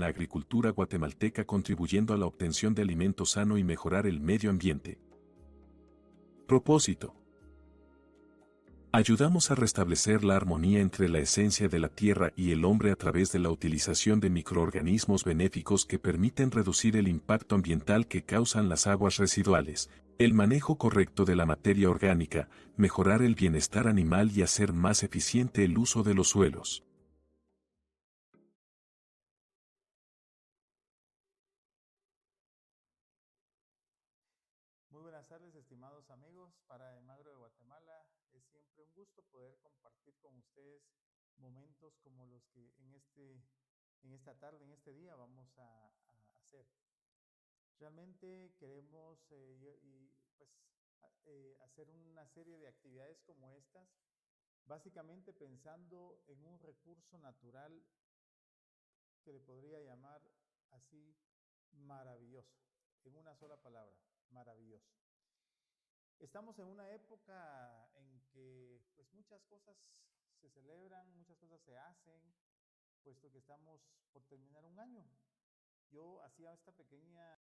en la agricultura guatemalteca, contribuyendo a la obtención de alimento sano y mejorar el medio ambiente. Propósito: ayudamos a restablecer la armonía entre la esencia de la tierra y el hombre a través de la utilización de microorganismos benéficos que permiten reducir el impacto ambiental que causan las aguas residuales, el manejo correcto de la materia orgánica, mejorar el bienestar animal y hacer más eficiente el uso de los suelos. Muy buenas tardes, estimados amigos. Para Emagro de Guatemala es siempre un gusto poder compartir con ustedes momentos como los que en esta tarde, en este día vamos a hacer. Realmente queremos hacer una serie de actividades como estas, básicamente pensando en un recurso natural que le podría llamar así maravilloso, en una sola palabra, maravilloso. Estamos en una época en que pues muchas cosas se celebran, muchas cosas se hacen, puesto que estamos por terminar un año. Yo hacía esta pequeña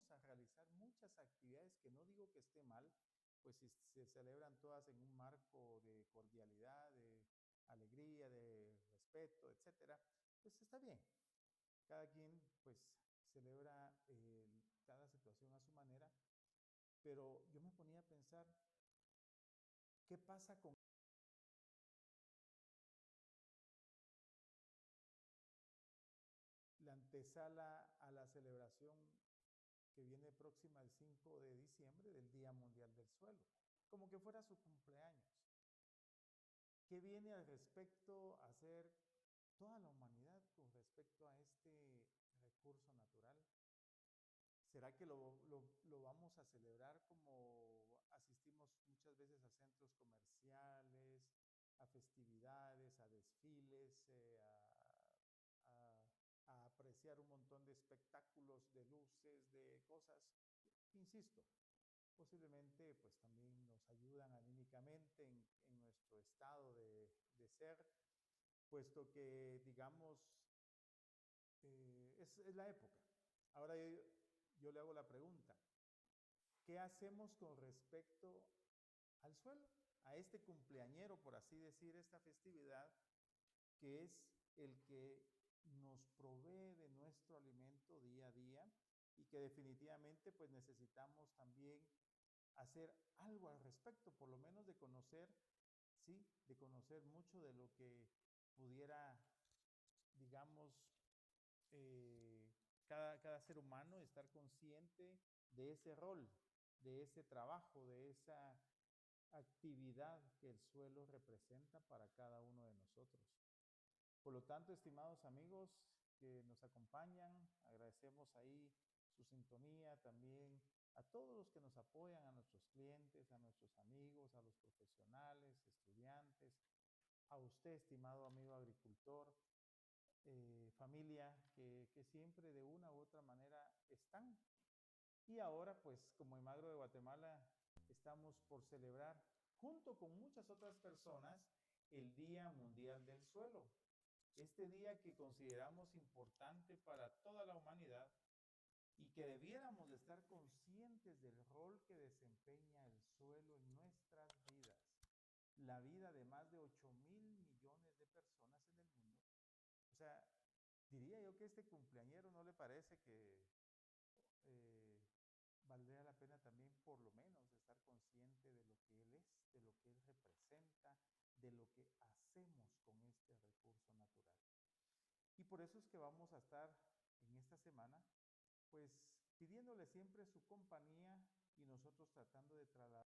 a realizar muchas actividades que no digo que esté mal, pues si se celebran todas en un marco de cordialidad, de alegría, de respeto, etcétera, pues está bien. Cada quien pues celebra cada situación a su manera, pero yo me ponía a pensar, ¿qué pasa con la antesala a la celebración que viene próxima el 5 de diciembre del Día Mundial del Suelo? Como que fuera su cumpleaños. ¿Qué viene al respecto a hacer toda la humanidad con respecto a este recurso natural? ¿Será que lo vamos a celebrar como asistimos muchas veces a centros comerciales, a festividades, a desfiles, a apreciar un montón de espectáculos, de luces, de cosas? Insisto, posiblemente pues también nos ayudan anímicamente en nuestro estado de ser, puesto que digamos, es la época. Ahora yo le hago la pregunta, ¿qué hacemos con respecto al suelo? A este cumpleañero, por así decir, esta festividad, que es el que nos provee de nuestro alimento día a día y que definitivamente pues necesitamos también hacer algo al respecto, por lo menos de conocer, sí, de conocer mucho de lo que pudiera, digamos, cada ser humano estar consciente de ese rol, de ese trabajo, de esa actividad que el suelo representa para cada uno de nosotros. Por lo tanto, estimados amigos que nos acompañan, agradecemos ahí su sintonía, también a todos los que nos apoyan, a nuestros clientes, a nuestros amigos, a los profesionales, estudiantes, a usted, estimado amigo agricultor, familia, que siempre de una u otra manera están. Y ahora, pues, como Emagro de Guatemala, estamos por celebrar, junto con muchas otras personas, el Día Mundial del Suelo. Este día que consideramos importante para toda la humanidad y que debiéramos de estar conscientes del rol que desempeña el suelo en nuestras vidas, la vida de más de 8.000 millones de personas en el mundo. O sea, diría yo que este cumpleañero no le parece que eh, valdría la pena también por lo menos estar consciente de lo que él es, de lo que él representa, de lo que hacemos con este recurso natural. Y por eso es que vamos a estar en esta semana, pues pidiéndole siempre su compañía y nosotros tratando de trasladar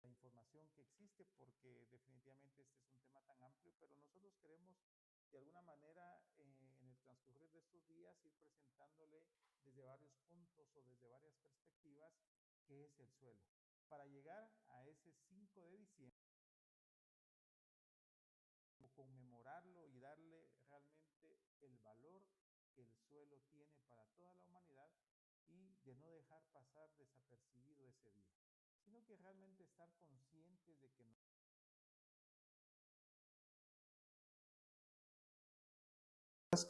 la información que existe, porque definitivamente este es un tema tan amplio, pero nosotros queremos de alguna manera en el transcurrir de estos días ir presentándole desde varios puntos o desde varias perspectivas qué es el suelo, para llegar a ese 5 de diciembre, conmemorarlo y darle realmente el valor que el suelo tiene para toda la humanidad y de no dejar pasar desapercibido ese día. estar conscientes de que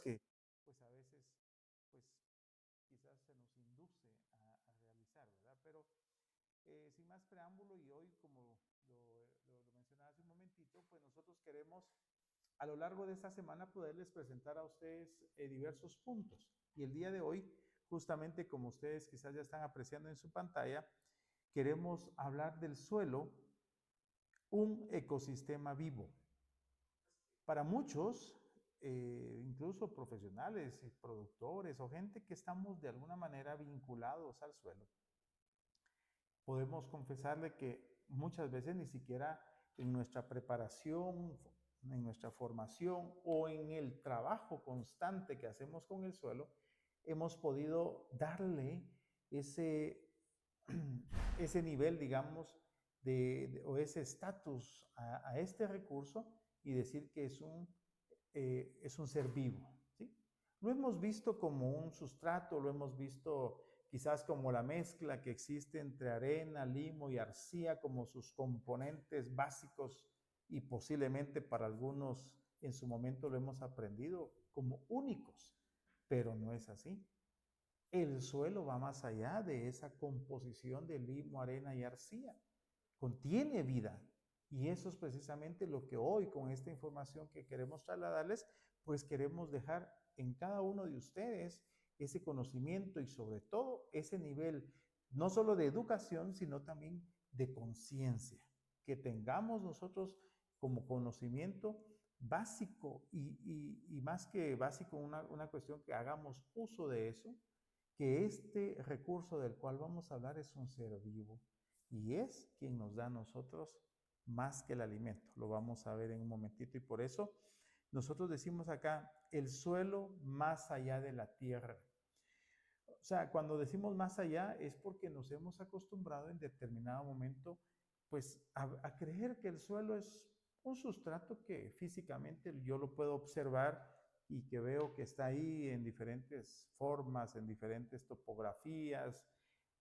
que pues a veces pues quizás se nos induce a realizar, ¿verdad? Pero sin más preámbulo y hoy como lo mencionaba hace un momentito, pues nosotros queremos a lo largo de esta semana poderles presentar a ustedes diversos puntos. Y el día de hoy, justamente como ustedes quizás ya están apreciando en su pantalla, queremos hablar del suelo, un ecosistema vivo. Para muchos, incluso profesionales, productores o gente que estamos de alguna manera vinculados al suelo, podemos confesarle que muchas veces ni siquiera en nuestra preparación, en nuestra formación o en el trabajo constante que hacemos con el suelo, hemos podido darle ese, ese nivel, digamos, o ese estatus a este recurso y decir que es un ser vivo. ¿Sí? Lo hemos visto como un sustrato, lo hemos visto quizás como la mezcla que existe entre arena, limo y arcilla como sus componentes básicos y posiblemente para algunos en su momento lo hemos aprendido como únicos, pero no es así. El suelo va más allá de esa composición de limo, arena y arcilla. Contiene vida. Y eso es precisamente lo que hoy, con esta información que queremos trasladarles, pues queremos dejar en cada uno de ustedes ese conocimiento y sobre todo ese nivel, no solo de educación, sino también de conciencia, que tengamos nosotros como conocimiento básico y más que básico, una cuestión que hagamos uso de eso, que este recurso del cual vamos a hablar es un ser vivo y es quien nos da a nosotros más que el alimento. Lo vamos a ver en un momentito y por eso nosotros decimos acá el suelo más allá de la tierra. O sea, cuando decimos más allá es porque nos hemos acostumbrado en determinado momento pues a creer que el suelo es un sustrato que físicamente yo lo puedo observar y que veo que está ahí en diferentes formas, en diferentes topografías,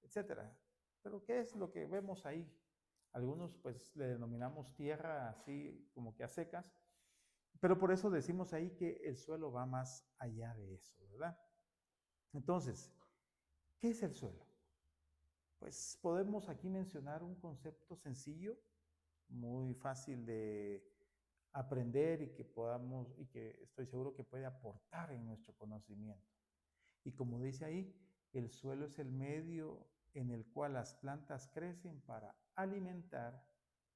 etcétera. Pero ¿qué es lo que vemos ahí? Algunos pues le denominamos tierra así como que a secas, pero por eso decimos ahí que el suelo va más allá de eso, ¿verdad? Entonces, ¿qué es el suelo? Pues podemos aquí mencionar un concepto sencillo, muy fácil de aprender y que podamos, y que estoy seguro que puede aportar en nuestro conocimiento. Y como dice ahí, el suelo es el medio en el cual las plantas crecen para alimentar,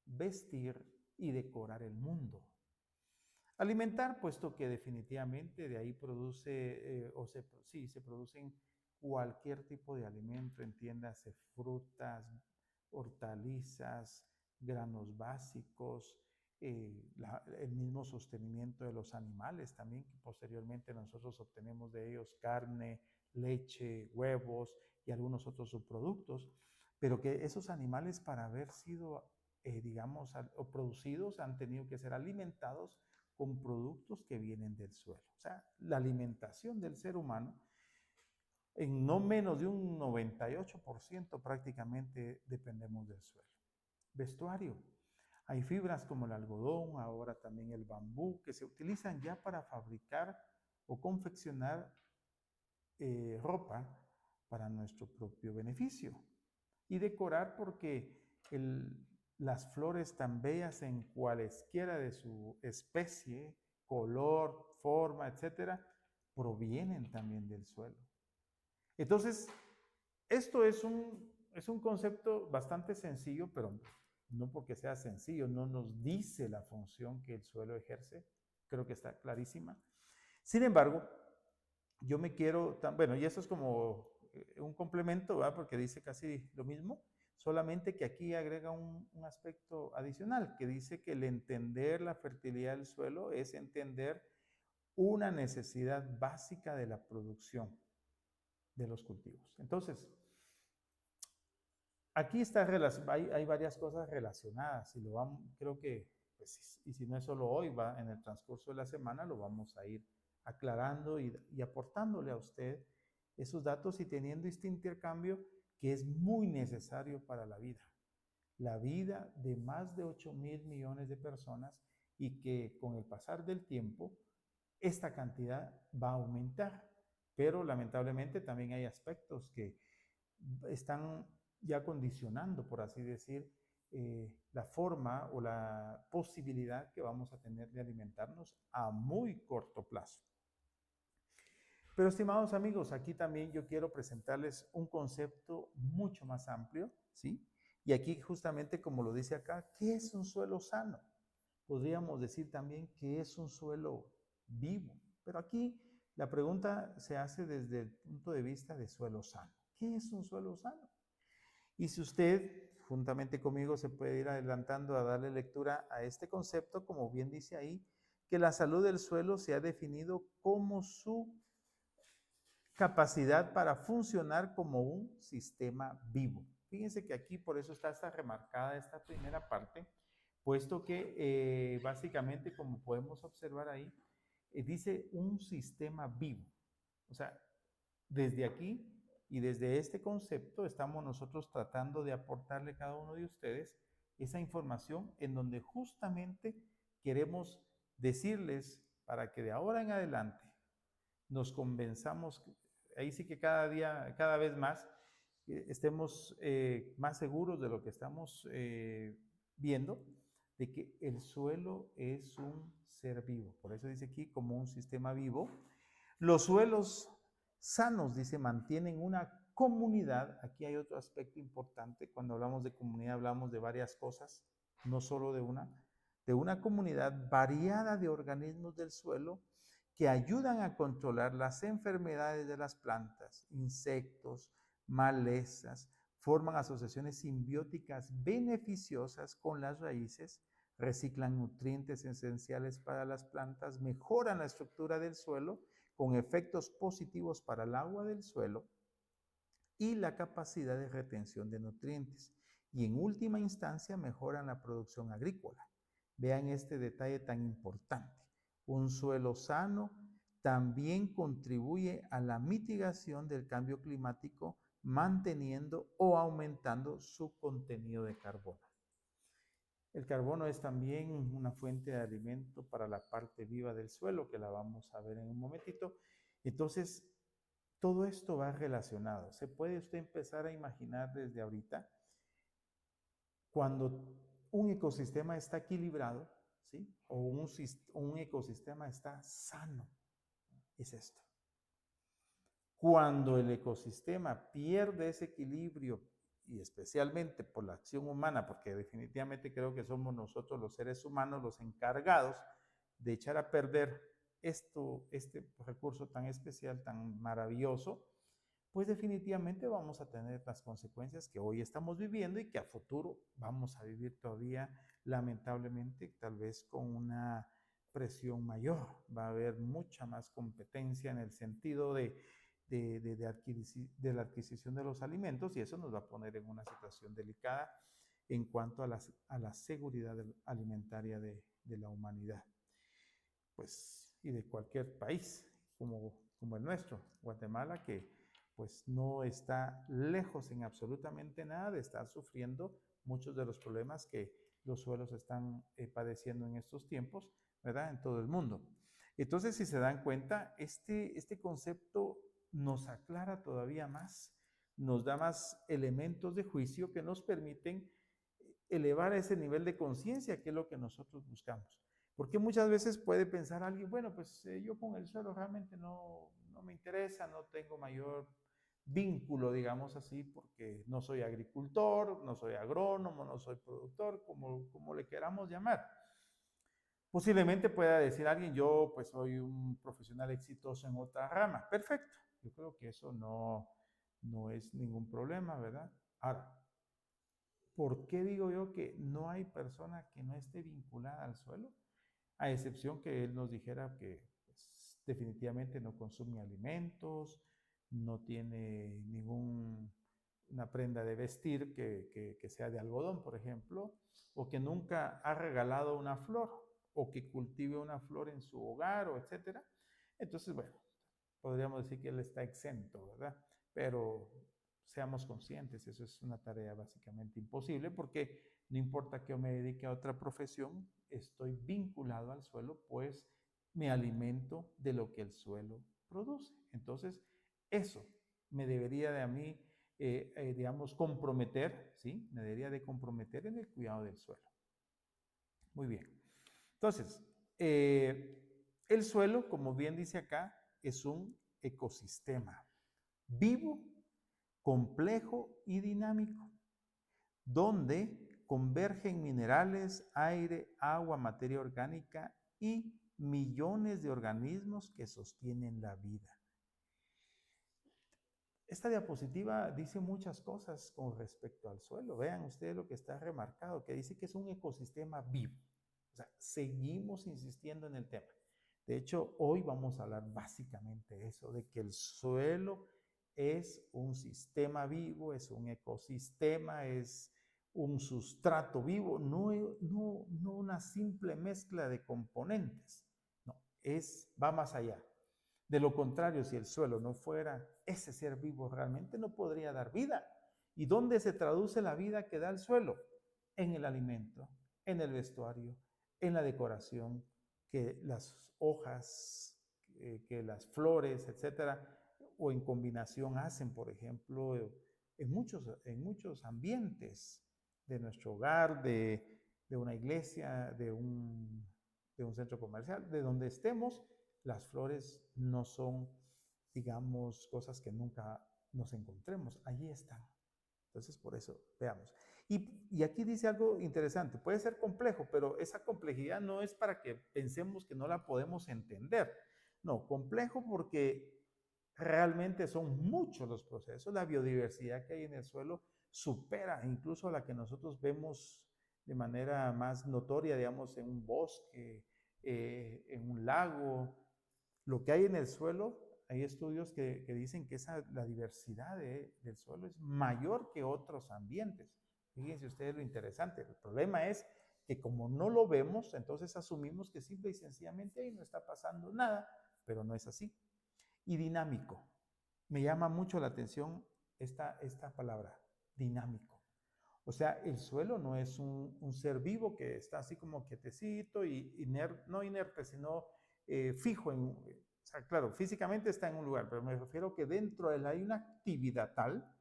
vestir y decorar el mundo. Alimentar, puesto que definitivamente de ahí produce, se producen cualquier tipo de alimento, entiéndase frutas, hortalizas, granos básicos, el mismo sostenimiento de los animales también, que posteriormente nosotros obtenemos de ellos carne, leche, huevos y algunos otros subproductos, pero que esos animales para haber sido, digamos, o producidos han tenido que ser alimentados con productos que vienen del suelo. O sea, la alimentación del ser humano, en no menos de un 98% prácticamente dependemos del suelo. Vestuario. Hay fibras como el algodón, ahora también el bambú, que se utilizan ya para fabricar o confeccionar ropa para nuestro propio beneficio. Y decorar porque las flores tan bellas en cualesquiera de su especie, color, forma, etcétera, provienen también del suelo. Entonces, esto es un concepto bastante sencillo, pero no porque sea sencillo, no nos dice la función que el suelo ejerce, creo que está clarísima. Sin embargo, yo me quiero, bueno, y eso es como un complemento, ¿verdad? Porque dice casi lo mismo, solamente que aquí agrega un aspecto adicional, que dice que el entender la fertilidad del suelo es entender una necesidad básica de la producción de los cultivos. Entonces, aquí está, hay varias cosas relacionadas y lo vamos, creo que, pues, y si no es solo hoy, va en el transcurso de la semana, lo vamos a ir aclarando y aportándole a usted esos datos y teniendo este intercambio que es muy necesario para la vida. la vida de más de 8.000 millones de personas y que con el pasar del tiempo esta cantidad va a aumentar. Pero lamentablemente también hay aspectos que están ya condicionando, por así decir, la forma o la posibilidad que vamos a tener de alimentarnos a muy corto plazo. Pero estimados amigos, aquí también yo quiero presentarles un concepto mucho más amplio, ¿sí? Y aquí justamente como lo dice acá, ¿qué es un suelo sano? Podríamos decir también que es un suelo vivo, pero aquí la pregunta se hace desde el punto de vista de suelo sano. ¿Qué es un suelo sano? Y si usted, juntamente conmigo, se puede ir adelantando a darle lectura a este concepto, como bien dice ahí, que la salud del suelo se ha definido como su capacidad para funcionar como un sistema vivo. Fíjense que aquí por eso está esta remarcada esta primera parte, puesto que básicamente, como podemos observar ahí, dice un sistema vivo. O sea, desde aquí y desde este concepto estamos nosotros tratando de aportarle a cada uno de ustedes esa información en donde justamente queremos decirles para que de ahora en adelante nos convenzamos, ahí sí que cada día, cada vez más, estemos más seguros de lo que estamos viendo, de que el suelo es un ser vivo. Por eso dice aquí como un sistema vivo. Los suelos sanos, dice, mantienen una comunidad. Aquí hay otro aspecto importante. Cuando hablamos de comunidad hablamos de varias cosas, no solo de una comunidad variada de organismos del suelo que ayudan a controlar las enfermedades de las plantas, insectos, malezas, forman asociaciones simbióticas beneficiosas con las raíces, reciclan nutrientes esenciales para las plantas, mejoran la estructura del suelo con efectos positivos para el agua del suelo y la capacidad de retención de nutrientes. Y en última instancia mejoran la producción agrícola. Vean este detalle tan importante. Un suelo sano también contribuye a la mitigación del cambio climático, manteniendo o aumentando su contenido de carbono. El carbono es también una fuente de alimento para la parte viva del suelo, que la vamos a ver en un momentito. Entonces, todo esto va relacionado. Se puede usted empezar a imaginar desde ahorita cuando un ecosistema está equilibrado, ¿sí? O un ecosistema está sano. Es esto. Cuando el ecosistema pierde ese equilibrio, y especialmente por la acción humana, porque definitivamente creo que somos nosotros los seres humanos los encargados de echar a perder este recurso tan especial, tan maravilloso, pues definitivamente vamos a tener las consecuencias que hoy estamos viviendo y que a futuro vamos a vivir todavía, lamentablemente, tal vez con una presión mayor. Va a haber mucha más competencia en el sentido de la adquisición de los alimentos y eso nos va a poner en una situación delicada en cuanto a la seguridad alimentaria de la humanidad. Pues, y de cualquier país como el nuestro, Guatemala, que pues no está lejos en absolutamente nada de estar sufriendo muchos de los problemas que los suelos están padeciendo en estos tiempos, ¿verdad? En todo el mundo. Entonces, si se dan cuenta, este concepto nos aclara todavía más, nos da más elementos de juicio que nos permiten elevar ese nivel de conciencia, que es lo que nosotros buscamos. Porque muchas veces puede pensar alguien, bueno, pues yo con el suelo realmente no me interesa, no tengo mayor vínculo, digamos así, porque no soy agricultor, no soy agrónomo, no soy productor, como le queramos llamar. Posiblemente pueda decir alguien, yo pues soy un profesional exitoso en otra rama. Perfecto, yo creo que eso no es ningún problema, ¿verdad? Ahora, ¿por qué digo yo que no hay persona que no esté vinculada al suelo? A excepción que él nos dijera que pues, definitivamente no consume alimentos, no tiene ninguna prenda de vestir que sea de algodón, por ejemplo, o que nunca ha regalado una flor, o que cultive una flor en su hogar, o etcétera. Entonces, bueno, podríamos decir que él está exento, ¿verdad? Pero seamos conscientes, eso es una tarea básicamente imposible porque no importa que yo me dedique a otra profesión, estoy vinculado al suelo, pues me alimento de lo que el suelo produce. Entonces, eso me debería de a mí, digamos, comprometer, ¿sí? Me debería de comprometer en el cuidado del suelo. Muy bien. Entonces, el suelo, como bien dice acá, es un ecosistema vivo, complejo y dinámico, donde convergen minerales, aire, agua, materia orgánica y millones de organismos que sostienen la vida. Esta diapositiva dice muchas cosas con respecto al suelo. Vean ustedes lo que está remarcado, que dice que es un ecosistema vivo. O sea, seguimos insistiendo en el tema. De hecho, hoy vamos a hablar básicamente de eso, de que el suelo es un sistema vivo, es un ecosistema, es un sustrato vivo, no una simple mezcla de componentes. No, va más allá. De lo contrario, si el suelo no fuera ese ser vivo realmente, no podría dar vida. ¿Y dónde se traduce la vida que da el suelo? En el alimento, en el vestuario, en la decoración, que las hojas, que las flores, etcétera, o en combinación hacen, por ejemplo, en muchos ambientes de nuestro hogar, de una iglesia, de un centro comercial, de donde estemos, las flores no son, digamos, cosas que nunca nos encontremos, allí están. Entonces, por eso, veamos. Y aquí dice algo interesante, puede ser complejo, pero esa complejidad no es para que pensemos que no la podemos entender. No, complejo porque realmente son muchos los procesos. La biodiversidad que hay en el suelo supera incluso la que nosotros vemos de manera más notoria, digamos, en un bosque, en un lago. Lo que hay en el suelo, hay estudios que dicen que la diversidad del suelo es mayor que otros ambientes. Fíjense ustedes lo interesante. El problema es que como no lo vemos, entonces asumimos que simple y sencillamente ahí no está pasando nada, pero no es así. Y dinámico. Me llama mucho la atención esta palabra, dinámico. O sea, el suelo no es un ser vivo que está así como quietecito y no inerte, sino fijo o sea, claro, físicamente está en un lugar, pero me refiero que dentro de él hay una actividad tal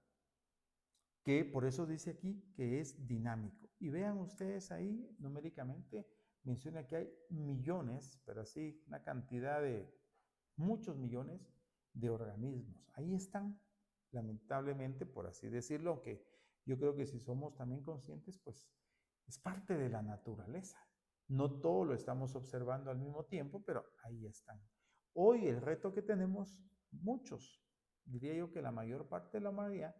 que por eso dice aquí que es dinámico. Y vean ustedes ahí numéricamente, menciona que hay millones, pero así una cantidad de muchos millones de organismos. Ahí están, lamentablemente, por así decirlo, aunque yo creo que si somos también conscientes, pues es parte de la naturaleza. No todo lo estamos observando al mismo tiempo, pero ahí están. Hoy el reto que tenemos, muchos, diría yo que la mayor parte de la humanidad,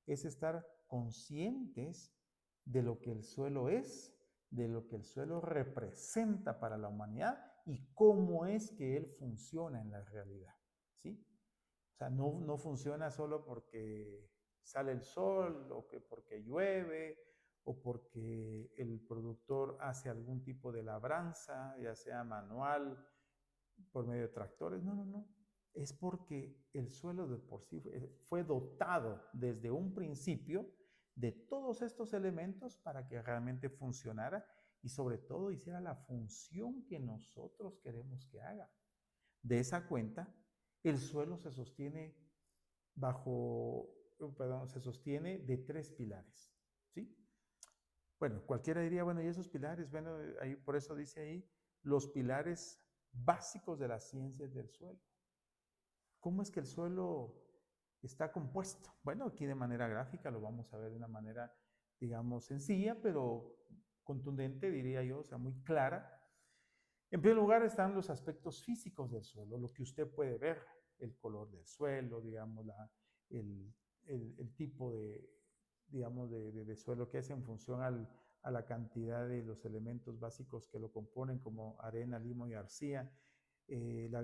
es estar conscientes de lo que el suelo es, de lo que el suelo representa para la humanidad y cómo es que él funciona en la realidad, ¿sí? O sea, no funciona solo porque sale el sol o que porque llueve o porque el productor hace algún tipo de labranza, ya sea manual, por medio de tractores. No. Es porque el suelo de por sí fue dotado desde un principio de todos estos elementos para que realmente funcionara y sobre todo hiciera la función que nosotros queremos que haga. De esa cuenta, el suelo se sostiene se sostiene de tres pilares, ¿sí? Bueno, cualquiera diría, bueno, ¿y esos pilares? Bueno, ahí, por eso dice ahí, los pilares básicos de las ciencias del suelo. ¿Cómo es que el suelo está compuesto? Bueno, aquí de manera gráfica lo vamos a ver de una manera, digamos, sencilla, pero contundente, diría yo, o sea, muy clara. En primer lugar están los aspectos físicos del suelo, lo que usted puede ver, el color del suelo, digamos, el, el tipo de, digamos, de suelo que es en función a la cantidad de los elementos básicos que lo componen, como arena, limo y arcilla, la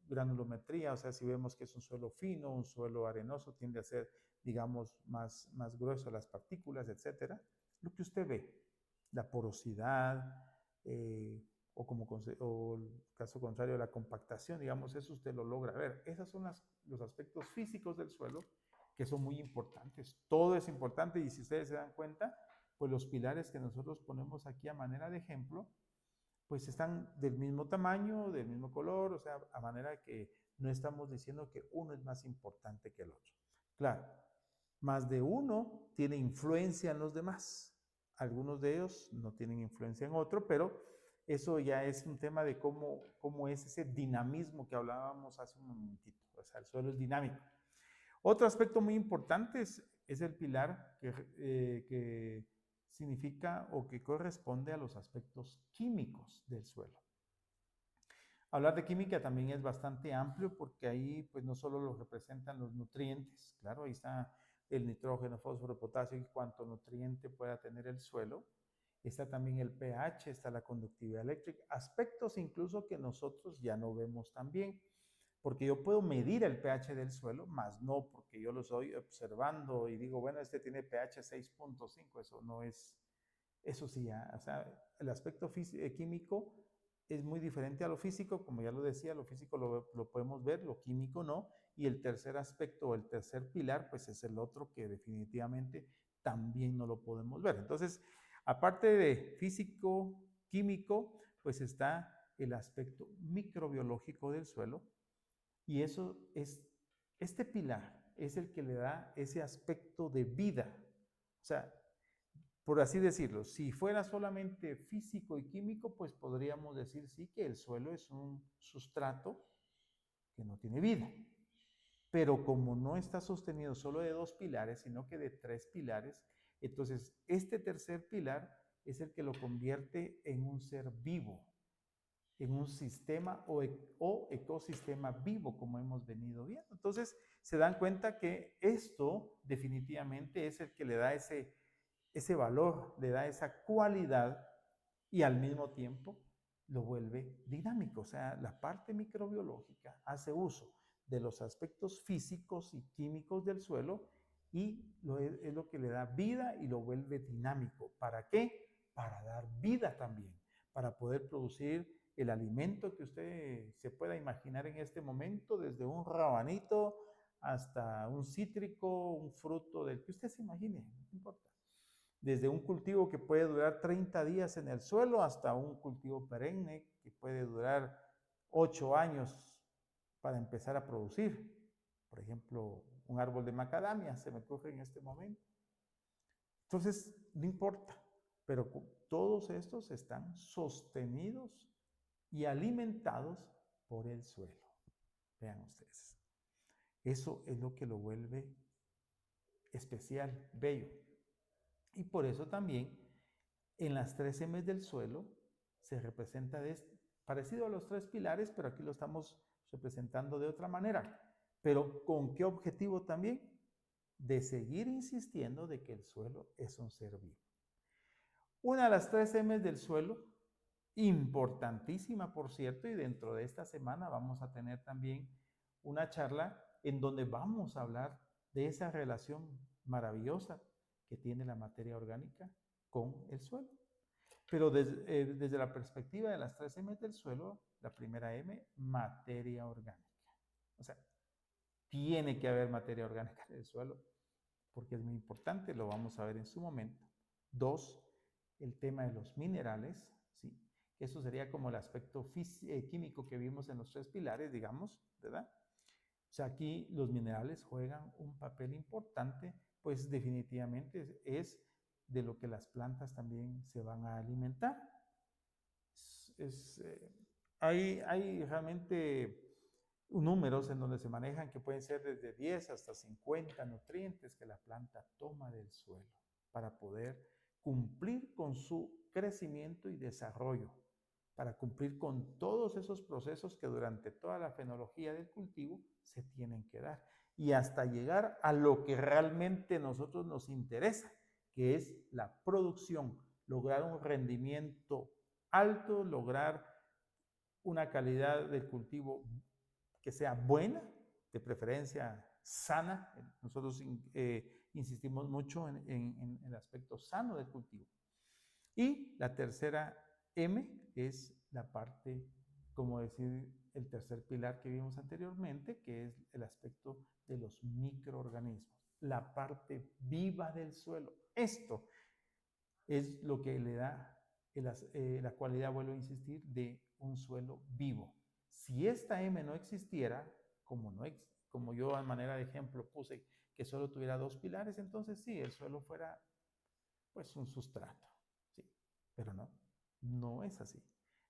granulometría, o sea, si vemos que es un suelo fino, un suelo arenoso, tiende a ser, digamos, más grueso las partículas, etcétera. Lo que usted ve, la porosidad, o el caso contrario, la compactación, digamos, eso usted lo logra ver. Esos son los aspectos físicos del suelo que son muy importantes. Todo es importante y si ustedes se dan cuenta, pues los pilares que nosotros ponemos aquí a manera de ejemplo, pues están del mismo tamaño, del mismo color, o sea, a manera que no estamos diciendo que uno es más importante que el otro. Claro, más de uno tiene influencia en los demás. Algunos de ellos no tienen influencia en otro, pero eso ya es un tema de cómo es ese dinamismo que hablábamos hace un momentito. O sea, el suelo es dinámico. Otro aspecto muy importante es el pilar que significa o que corresponde a los aspectos químicos del suelo. Hablar de química también es bastante amplio porque ahí pues no solo lo representan los nutrientes, claro, ahí está el nitrógeno, fósforo, potasio y cuánto nutriente pueda tener el suelo. Está también el pH, está la conductividad eléctrica, aspectos incluso que nosotros ya no vemos tan bien, porque yo puedo medir el pH del suelo, más no porque yo lo estoy observando y digo, bueno, este tiene pH 6.5, eso no es, eso sí, ya, o sea, el aspecto químico es muy diferente a lo físico, como ya lo decía, lo físico lo podemos ver, lo químico no, y el tercer aspecto o el tercer pilar, pues es el otro que definitivamente también no lo podemos ver. Entonces, aparte de físico, químico, pues está el aspecto microbiológico del suelo, y eso es, este pilar es el que le da ese aspecto de vida. O sea, por así decirlo, si fuera solamente físico y químico, pues podríamos decir sí que el suelo es un sustrato que no tiene vida. Pero como no está sostenido solo de dos pilares, sino que de tres pilares, entonces este tercer pilar es el que lo convierte en un ser vivo, en un sistema o ecosistema vivo, como hemos venido viendo. Entonces se dan cuenta que esto definitivamente es el que le da ese valor, le da esa cualidad y al mismo tiempo lo vuelve dinámico. O sea, la parte microbiológica hace uso de los aspectos físicos y químicos del suelo y es lo que le da vida y lo vuelve dinámico. ¿Para qué? Para dar vida también, para poder producir el alimento que usted se pueda imaginar en este momento, desde un rabanito hasta un cítrico, un fruto del que usted se imagine, no importa. Desde un cultivo que puede durar 30 días en el suelo hasta un cultivo perenne que puede durar 8 años para empezar a producir. Por ejemplo, un árbol de macadamia se me ocurre en este momento. Entonces, no importa, pero todos estos están sostenidos y alimentados por el suelo. Vean ustedes. Eso es lo que lo vuelve especial, bello. Y por eso también en las tres M's del suelo se representa parecido a los tres pilares, pero aquí lo estamos representando de otra manera. Pero ¿con qué objetivo también? De seguir insistiendo de que el suelo es un ser vivo. Una de las tres M's del suelo, importantísima por cierto, y dentro de esta semana vamos a tener también una charla en donde vamos a hablar de esa relación maravillosa que tiene la materia orgánica con el suelo. Pero desde la perspectiva de las tres M del suelo, la primera M, materia orgánica. O sea, tiene que haber materia orgánica en el suelo porque es muy importante, lo vamos a ver en su momento. Dos, el tema de los minerales, ¿sí? Eso sería como el aspecto químico que vimos en los tres pilares, digamos, ¿verdad? O sea, aquí los minerales juegan un papel importante, pues definitivamente es de lo que las plantas también se van a alimentar. Hay realmente números en donde se manejan que pueden ser desde 10 hasta 50 nutrientes que la planta toma del suelo para poder cumplir con su crecimiento y desarrollo, para cumplir con todos esos procesos que durante toda la fenología del cultivo se tienen que dar y hasta llegar a lo que realmente a nosotros nos interesa, que es la producción, lograr un rendimiento alto, lograr una calidad del cultivo que sea buena, de preferencia sana. Nosotros insistimos mucho en el aspecto sano del cultivo. Y la tercera M es la parte, como decir, el tercer pilar que vimos anteriormente, que es el aspecto de los microorganismos. la parte viva del suelo. Esto es lo que le da la cualidad, vuelvo a insistir, de un suelo vivo. Si esta M no existiera, como yo a manera de ejemplo puse que solo tuviera dos pilares, entonces sí, el suelo fuera pues un sustrato, ¿sí? Pero no es así.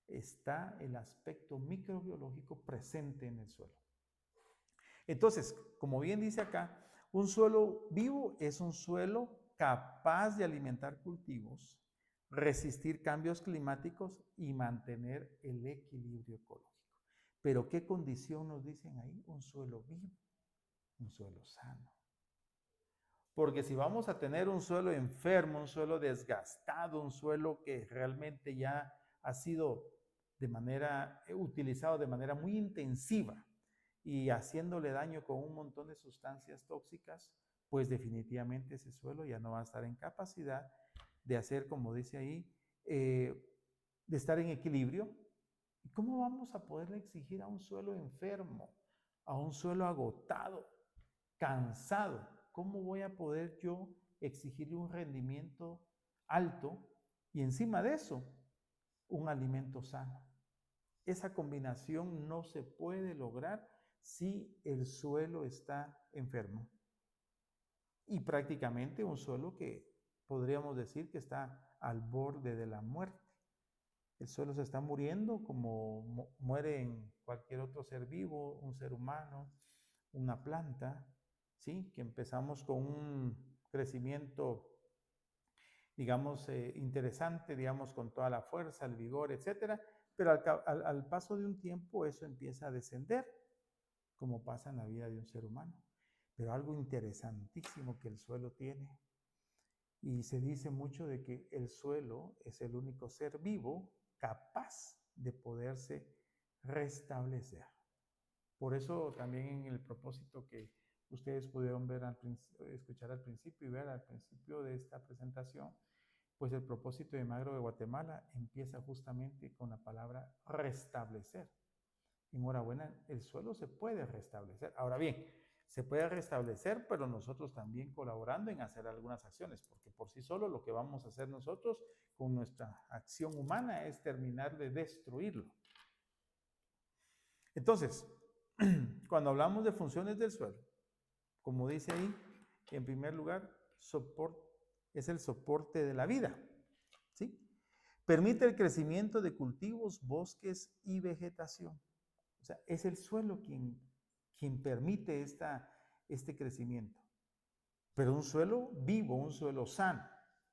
Está el aspecto microbiológico presente en el suelo. Entonces, como bien dice acá, un suelo vivo es un suelo capaz de alimentar cultivos, resistir cambios climáticos y mantener el equilibrio ecológico. Pero ¿qué condición nos dicen ahí? Un suelo vivo, un suelo sano. Porque si vamos a tener un suelo enfermo, un suelo desgastado, un suelo que realmente ya ha sido utilizado de manera muy intensiva y haciéndole daño con un montón de sustancias tóxicas, pues definitivamente ese suelo ya no va a estar en capacidad de hacer, como dice ahí, de estar en equilibrio. ¿Y cómo vamos a poderle exigir a un suelo enfermo, a un suelo agotado, cansado? ¿Cómo voy a poder yo exigirle un rendimiento alto y encima de eso, un alimento sano? Esa combinación no se puede lograr si el suelo está enfermo. Y prácticamente un suelo que podríamos decir que está al borde de la muerte. El suelo se está muriendo como muere en cualquier otro ser vivo, un ser humano, una planta, ¿sí? Que empezamos con un crecimiento, digamos, interesante, digamos, con toda la fuerza, el vigor, etcétera, pero al paso de un tiempo eso empieza a descender, como pasa en la vida de un ser humano. Pero algo interesantísimo que el suelo tiene, y se dice mucho de que el suelo es el único ser vivo capaz de poderse restablecer. Por eso también en el propósito que ustedes pudieron ver escuchar al principio y ver al principio de esta presentación, pues el propósito de Magro de Guatemala empieza justamente con la palabra restablecer. Enhorabuena, el suelo se puede restablecer. Ahora bien, se puede restablecer, pero nosotros también colaborando en hacer algunas acciones, porque por sí solo lo que vamos a hacer nosotros con nuestra acción humana es terminar de destruirlo. Entonces, cuando hablamos de funciones del suelo, como dice ahí, en primer lugar, es el soporte de la vida, ¿sí? Permite el crecimiento de cultivos, bosques y vegetación. O sea, es el suelo quien permite este crecimiento. Pero un suelo vivo, un suelo sano.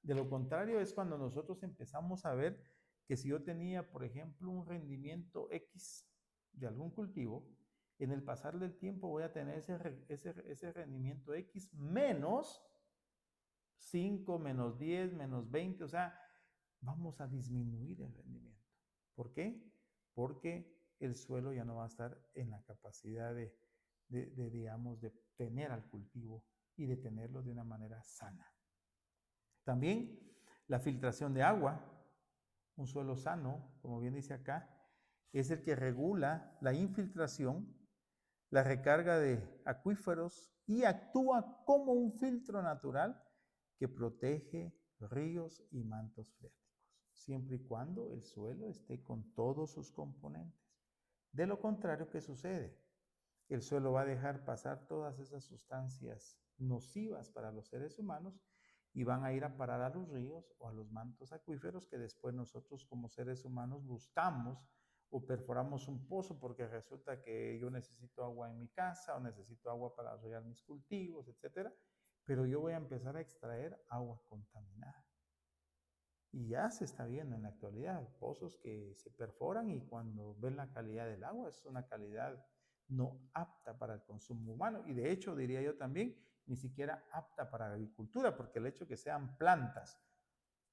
De lo contrario es cuando nosotros empezamos a ver que si yo tenía, por ejemplo, un rendimiento X de algún cultivo, en el pasar del tiempo voy a tener ese rendimiento X menos 5, menos 10, menos 20, o sea, vamos a disminuir el rendimiento. ¿Por qué? Porque el suelo ya no va a estar en la capacidad digamos, de tener al cultivo y de tenerlo de una manera sana. También la filtración de agua, un suelo sano, como bien dice acá, es el que regula la infiltración, la recarga de acuíferos y actúa como un filtro natural que protege ríos y mantos freáticos, siempre y cuando el suelo esté con todos sus componentes. De lo contrario, ¿qué sucede? El suelo va a dejar pasar todas esas sustancias nocivas para los seres humanos y van a ir a parar a los ríos o a los mantos acuíferos que después nosotros como seres humanos buscamos o perforamos un pozo porque resulta que yo necesito agua en mi casa o necesito agua para regar mis cultivos, etcétera, pero yo voy a empezar a extraer agua contaminada. Y ya se está viendo en la actualidad pozos que se perforan y cuando ven la calidad del agua es una calidad no apta para el consumo humano y de hecho diría yo también ni siquiera apta para la agricultura porque el hecho que sean plantas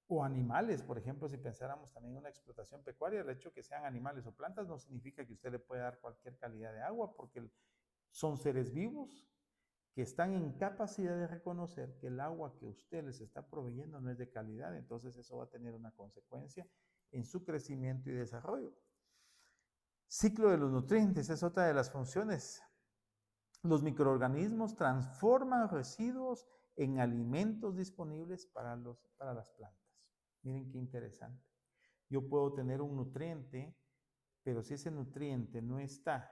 o animales, por ejemplo, si pensáramos también en una explotación pecuaria, el hecho que sean animales o plantas no significa que usted le pueda dar cualquier calidad de agua porque son seres vivos que están en capacidad de reconocer que el agua que usted les está proveyendo no es de calidad, entonces eso va a tener una consecuencia en su crecimiento y desarrollo. Ciclo de los nutrientes es otra de las funciones Los microorganismos transforman residuos en alimentos disponibles para las plantas. Miren qué interesante. Yo puedo tener un nutriente, pero si ese nutriente no está,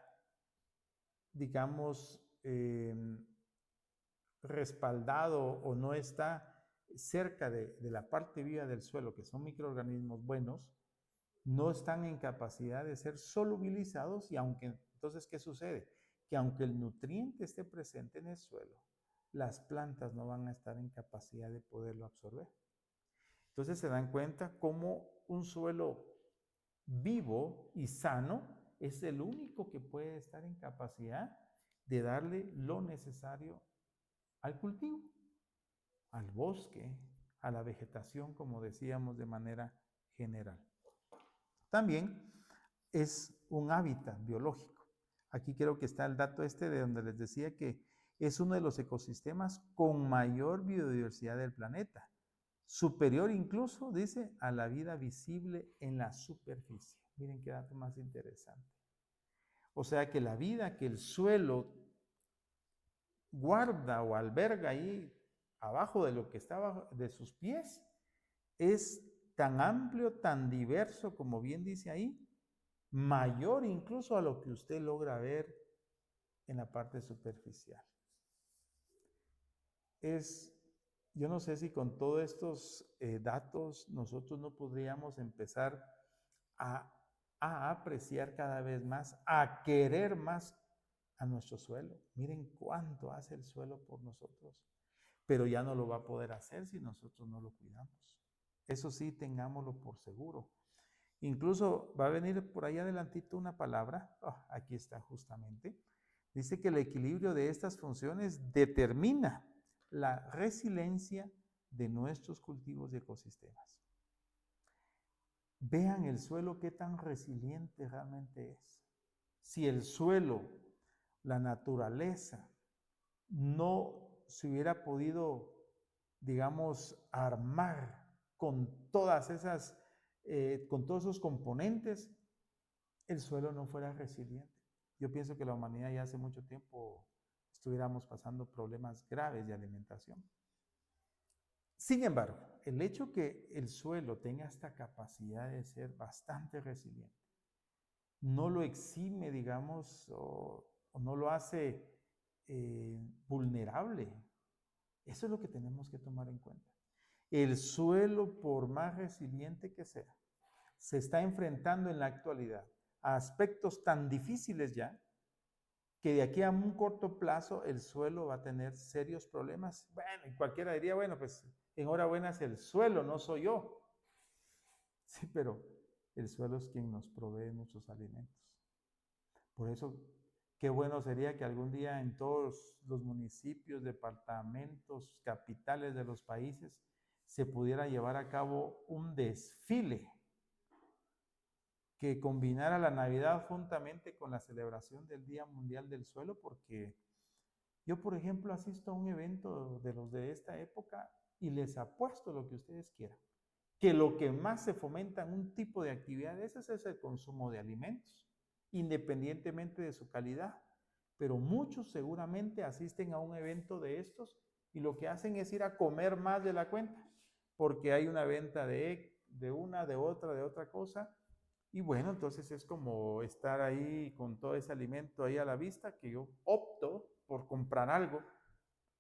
digamos, respaldado o no está cerca de la parte viva del suelo, que son microorganismos buenos, no están en capacidad de ser solubilizados y entonces, ¿qué sucede? Que aunque el nutriente esté presente en el suelo, las plantas no van a estar en capacidad de poderlo absorber. Entonces se dan cuenta cómo un suelo vivo y sano es el único que puede estar en capacidad de darle lo necesario al cultivo, al bosque, a la vegetación, como decíamos de manera general. También es un hábitat biológico. Aquí creo que está el dato de donde les decía que es uno de los ecosistemas con mayor biodiversidad del planeta, superior incluso, dice, a la vida visible en la superficie. Miren qué dato más interesante. O sea que la vida que el suelo guarda o alberga ahí abajo de lo que está de sus pies es tan amplio, tan diverso, como bien dice ahí, mayor incluso a lo que usted logra ver en la parte superficial. Yo no sé si con todos estos datos nosotros no podríamos empezar a, a apreciar cada vez más, a querer más a nuestro suelo. Miren cuánto hace el suelo por nosotros, pero ya no lo va a poder hacer si nosotros no lo cuidamos. Eso sí, tengámoslo por seguro. Incluso va a venir por ahí adelantito una palabra, aquí está justamente, dice que el equilibrio de estas funciones determina la resiliencia de nuestros cultivos y ecosistemas. Vean el suelo qué tan resiliente realmente es. Si el suelo, la naturaleza, no se hubiera podido, digamos, armar con todas esas, con todos esos componentes, el suelo no fuera resiliente. Yo pienso que la humanidad ya hace mucho tiempo estuviéramos pasando problemas graves de alimentación. Sin embargo, el hecho que el suelo tenga esta capacidad de ser bastante resiliente, no lo exime, digamos, o no lo hace vulnerable. Eso es lo que tenemos que tomar en cuenta. El suelo, por más resiliente que sea, se está enfrentando en la actualidad a aspectos tan difíciles ya, que de aquí a un corto plazo el suelo va a tener serios problemas. Bueno, y cualquiera diría, bueno, pues enhorabuena es el suelo, no soy yo. Sí, pero el suelo es quien nos provee nuestros alimentos. Por eso, qué bueno sería que algún día en todos los municipios, departamentos, capitales de los países, se pudiera llevar a cabo un desfile que combinara la Navidad juntamente con la celebración del Día Mundial del Suelo, porque yo, por ejemplo, asisto a un evento de los de esta época y les apuesto lo que ustedes quieran, que lo que más se fomenta en un tipo de actividades es el consumo de alimentos, independientemente de su calidad. Pero muchos seguramente asisten a un evento de estos y lo que hacen es ir a comer más de la cuenta, porque hay una venta de una, de otra cosa. Y bueno, entonces es como estar ahí con todo ese alimento ahí a la vista, que yo opto por comprar algo.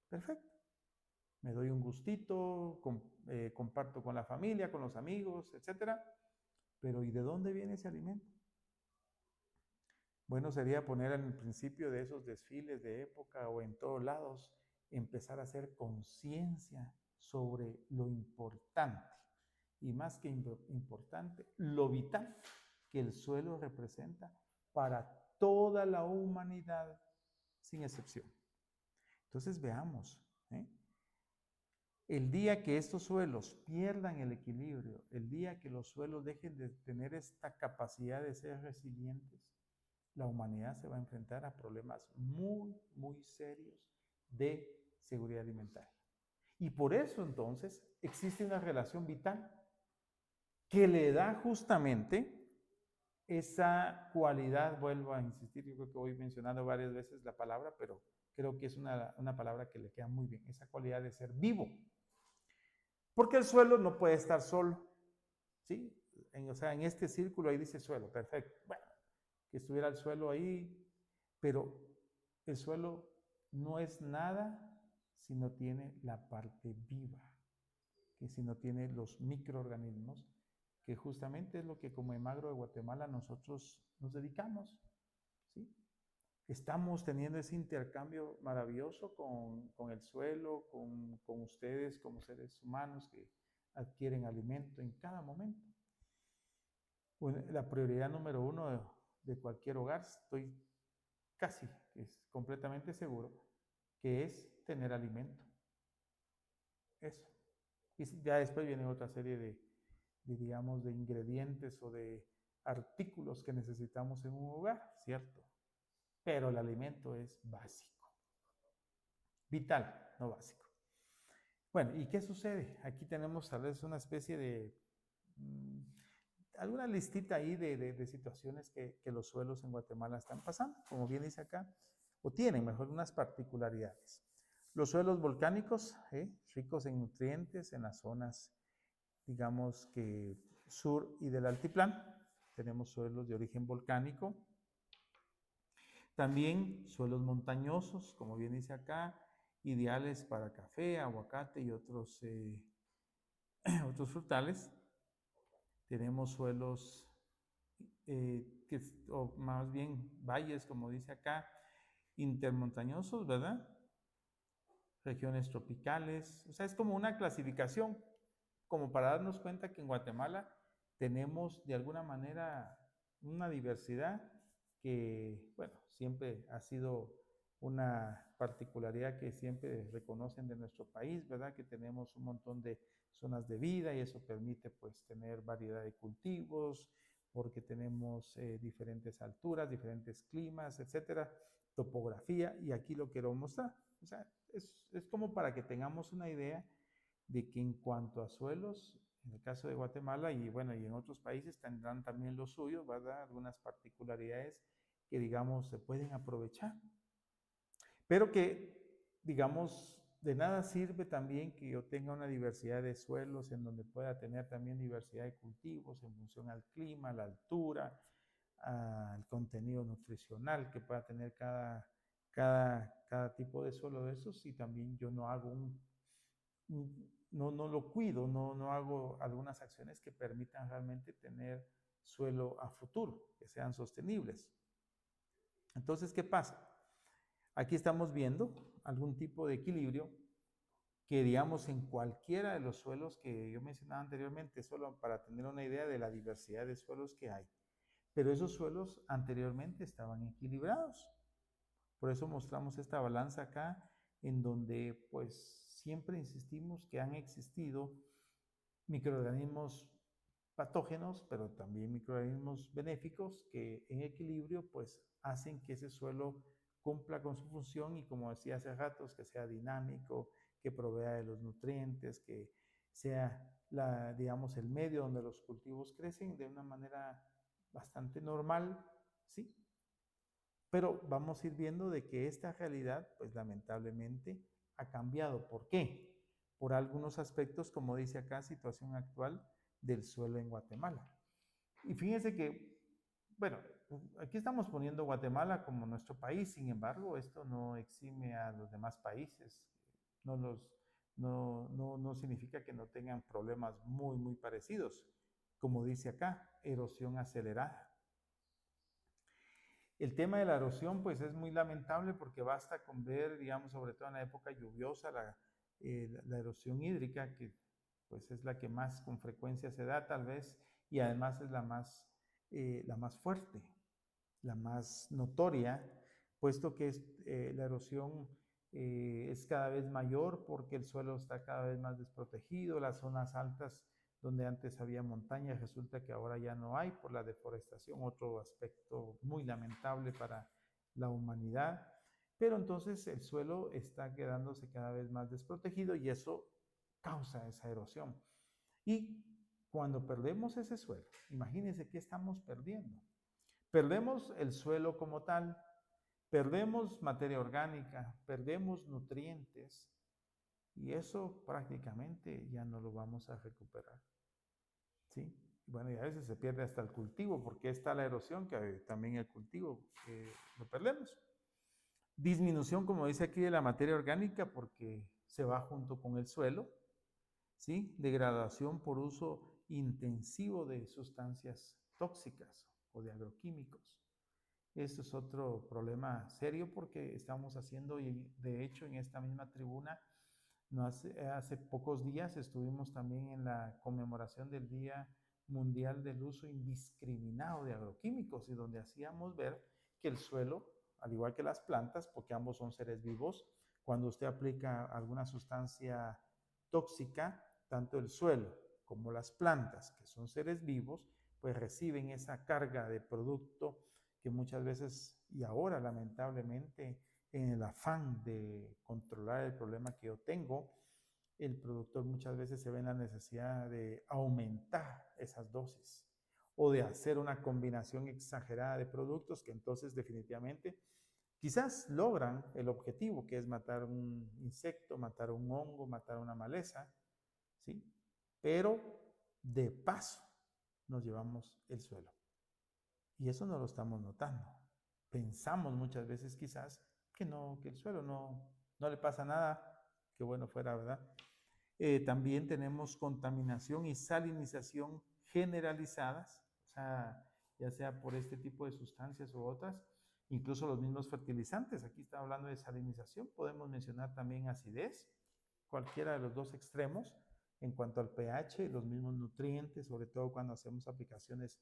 Perfecto. Me doy un gustito, comparto con la familia, con los amigos, etc. Pero ¿y de dónde viene ese alimento? Bueno, sería poner en el principio de esos desfiles de época o en todos lados, empezar a hacer conciencia sobre lo importante y más que importante, lo vital que el suelo representa para toda la humanidad sin excepción. Entonces veamos, el día que estos suelos pierdan el equilibrio, el día que los suelos dejen de tener esta capacidad de ser resilientes, la humanidad se va a enfrentar a problemas muy, muy serios de seguridad alimentaria. Y por eso entonces existe una relación vital que le da justamente esa cualidad, vuelvo a insistir, yo creo que voy mencionando varias veces la palabra, pero creo que es una palabra que le queda muy bien, esa cualidad de ser vivo. Porque el suelo no puede estar solo, ¿sí? O sea, en este círculo ahí dice suelo, perfecto. Bueno, que estuviera el suelo ahí, pero el suelo no es nada si no tiene la parte viva, que si no tiene los microorganismos, que justamente es lo que como Emagro de Guatemala nosotros nos dedicamos, ¿sí? Estamos teniendo ese intercambio maravilloso con el suelo, con ustedes como seres humanos que adquieren alimento en cada momento. Bueno, la prioridad número uno de cualquier hogar, estoy casi es completamente seguro, que es tener alimento. Eso. Y ya después viene otra serie digamos, de ingredientes o de artículos que necesitamos en un hogar, ¿cierto? Pero el alimento es básico, vital, no básico. Bueno, ¿y qué sucede? Aquí tenemos tal vez una especie de, alguna listita ahí de situaciones que los suelos en Guatemala están pasando, como bien dice acá, o tienen mejor unas particularidades. Los suelos volcánicos, ricos en nutrientes en las zonas, digamos que sur y del altiplano, tenemos suelos de origen volcánico. También suelos montañosos, como bien dice acá, ideales para café, aguacate y otros, otros frutales. Tenemos suelos, o más bien valles, como dice acá, intermontañosos, ¿verdad? Regiones tropicales. O sea, es como una clasificación, como para darnos cuenta que en Guatemala tenemos de alguna manera una diversidad que, bueno, siempre ha sido una particularidad que siempre reconocen de nuestro país, ¿verdad? Que tenemos un montón de zonas de vida y eso permite pues tener variedad de cultivos, porque tenemos diferentes alturas, diferentes climas, etcétera, topografía, y aquí lo quiero mostrar. O sea, es como para que tengamos una idea de que en cuanto a suelos, en el caso de Guatemala y bueno, y en otros países tendrán también lo suyo, ¿verdad? Algunas particularidades que digamos se pueden aprovechar, pero que digamos de nada sirve también que yo tenga una diversidad de suelos en donde pueda tener también diversidad de cultivos en función al clima, la altura, al contenido nutricional que pueda tener cada tipo de suelo de esos, y también yo no hago no lo cuido, no hago algunas acciones que permitan realmente tener suelo a futuro, que sean sostenibles. Entonces, ¿qué pasa? Aquí estamos viendo algún tipo de equilibrio que, digamos, en cualquiera de los suelos que yo mencionaba anteriormente, solo para tener una idea de la diversidad de suelos que hay. Pero esos suelos anteriormente estaban equilibrados. Por eso mostramos esta balanza acá, en donde pues siempre insistimos que han existido microorganismos patógenos, pero también microorganismos benéficos que en equilibrio pues hacen que ese suelo cumpla con su función y, como decía hace ratos, que sea dinámico, que provea de los nutrientes, que sea digamos, el medio donde los cultivos crecen de una manera bastante normal, ¿sí? Pero vamos a ir viendo de que esta realidad, pues lamentablemente, ha cambiado. ¿Por qué? Por algunos aspectos, como dice acá, situación actual del suelo en Guatemala. Y fíjense que, bueno, aquí estamos poniendo Guatemala como nuestro país, sin embargo, esto no exime a los demás países, no, no significa que no tengan problemas muy parecidos. Como dice acá, erosión acelerada. El tema de la erosión, pues es muy lamentable porque basta con ver, digamos, sobre todo en la época lluviosa, la erosión hídrica, que pues es la que más con frecuencia se da tal vez, y además es la más fuerte, la más notoria, puesto que la erosión es cada vez mayor porque el suelo está cada vez más desprotegido, las zonas altas donde antes había montañas, resulta que ahora ya no hay por la deforestación, otro aspecto muy lamentable para la humanidad. Pero entonces el suelo está quedándose cada vez más desprotegido y eso causa esa erosión. Y cuando perdemos ese suelo, imagínense qué estamos perdiendo. Perdemos el suelo como tal, Perdemos materia orgánica, perdemos nutrientes y eso prácticamente ya no lo vamos a recuperar. ¿Sí? Bueno, y a veces se pierde hasta el cultivo porque está la erosión que también el cultivo lo perdemos. Disminución, como dice aquí, de la materia orgánica porque se va junto con el suelo. ¿Sí? Degradación por uso intensivo de sustancias tóxicas o de agroquímicos. Esto es otro problema serio porque estamos haciendo, y de hecho en esta misma tribuna, no hace pocos días estuvimos también en la conmemoración del Día Mundial del Uso Indiscriminado de Agroquímicos y donde hacíamos ver que el suelo, al igual que las plantas, porque ambos son seres vivos, cuando usted aplica alguna sustancia tóxica, tanto el suelo como las plantas, que son seres vivos, pues reciben esa carga de producto que muchas veces, y ahora lamentablemente, en el afán de controlar el problema que yo tengo, el productor muchas veces se ve en la necesidad de aumentar esas dosis o de hacer una combinación exagerada de productos que entonces definitivamente quizás logran el objetivo, que es matar un insecto, matar un hongo, matar una maleza, ¿sí? Pero de paso nos llevamos el suelo. Y eso no lo estamos notando. Pensamos muchas veces quizás que no, que el suelo no le pasa nada, que bueno fuera, ¿verdad? También tenemos contaminación y salinización generalizadas, o sea, ya sea por este tipo de sustancias u otras, incluso los mismos fertilizantes. Aquí está hablando de salinización, podemos mencionar también acidez, cualquiera de los dos extremos, en cuanto al pH, los mismos nutrientes, sobre todo cuando hacemos aplicaciones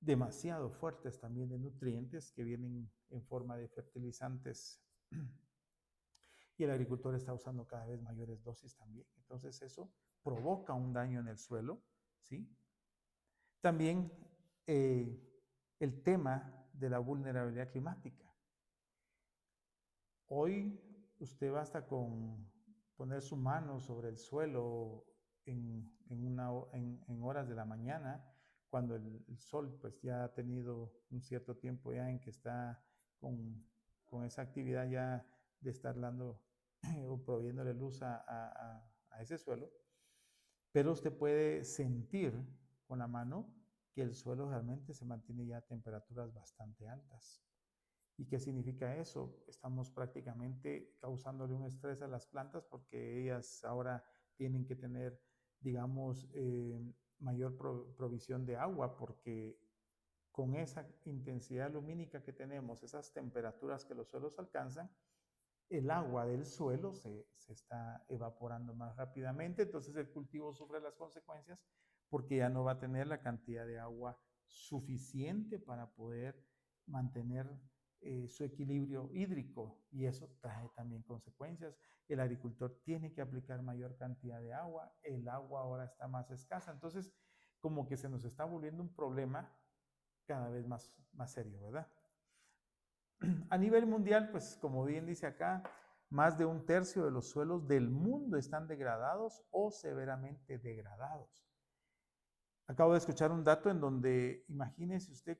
demasiado fuertes también de nutrientes que vienen en forma de fertilizantes y el agricultor está usando cada vez mayores dosis también. Entonces eso provoca un daño en el suelo, ¿sí? También el tema de la vulnerabilidad climática. Hoy usted basta con poner su mano sobre el suelo en horas de la mañana, cuando el sol pues ya ha tenido un cierto tiempo ya en que está con esa actividad ya de estar dando o proveyéndole luz a ese suelo, pero usted puede sentir con la mano que el suelo realmente se mantiene ya a temperaturas bastante altas. ¿Y qué significa eso? Estamos prácticamente causándole un estrés a las plantas porque ellas ahora tienen que tener, digamos, mayor provisión de agua porque con esa intensidad lumínica que tenemos, esas temperaturas que los suelos alcanzan, el agua del suelo se está evaporando más rápidamente, entonces el cultivo sufre las consecuencias porque ya no va a tener la cantidad de agua suficiente para poder mantener su equilibrio hídrico y eso trae también consecuencias. El agricultor tiene que aplicar mayor cantidad de agua, el agua ahora está más escasa, entonces como que se nos está volviendo un problema cada vez más serio, ¿verdad? A nivel mundial, pues como bien dice acá, más de un tercio de los suelos del mundo están degradados o severamente degradados. Acabo de escuchar un dato en donde imagínese usted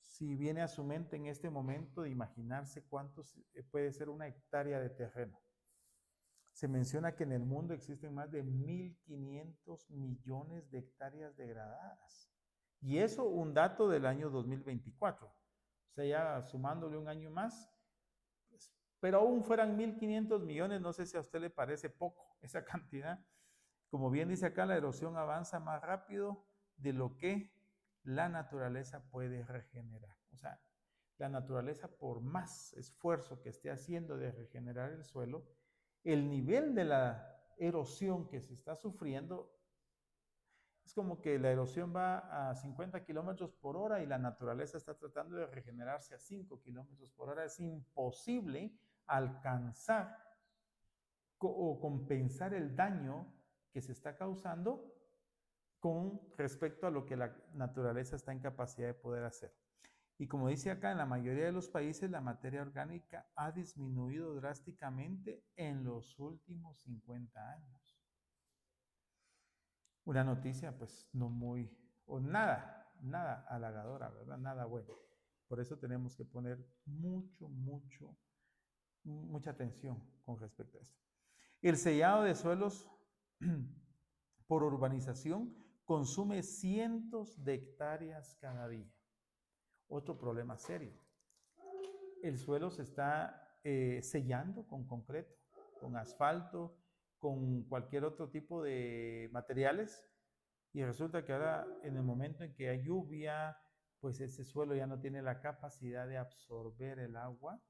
si viene a su mente en este momento de imaginarse cuánto puede ser una hectárea de terreno. Se menciona que en el mundo existen más de 1.500 millones de hectáreas degradadas. Y eso un dato del año 2024. O sea, ya sumándole un año más, pues, pero aún fueran 1.500 millones, no sé si a usted le parece poco esa cantidad. Como bien dice acá, la erosión avanza más rápido de lo que la naturaleza puede regenerar. O sea, la naturaleza, por más esfuerzo que esté haciendo de regenerar el suelo, el nivel de la erosión que se está sufriendo es como que la erosión va a 50 kilómetros por hora y la naturaleza está tratando de regenerarse a 5 kilómetros por hora. Es imposible alcanzar o compensar el daño que se está causando con respecto a lo que la naturaleza está en capacidad de poder hacer. Y como dice acá, en la mayoría de los países la materia orgánica ha disminuido drásticamente en los últimos 50 años. Una noticia pues no muy, o nada halagadora, ¿verdad? Nada bueno. Por eso tenemos que poner mucha atención con respecto a esto. El sellado de suelos por urbanización consume cientos de hectáreas cada día. Otro problema serio. El suelo se está sellando con concreto, con asfalto, con cualquier otro tipo de materiales, y resulta que ahora en el momento en que hay lluvia, pues ese suelo ya no tiene la capacidad de absorber el agua,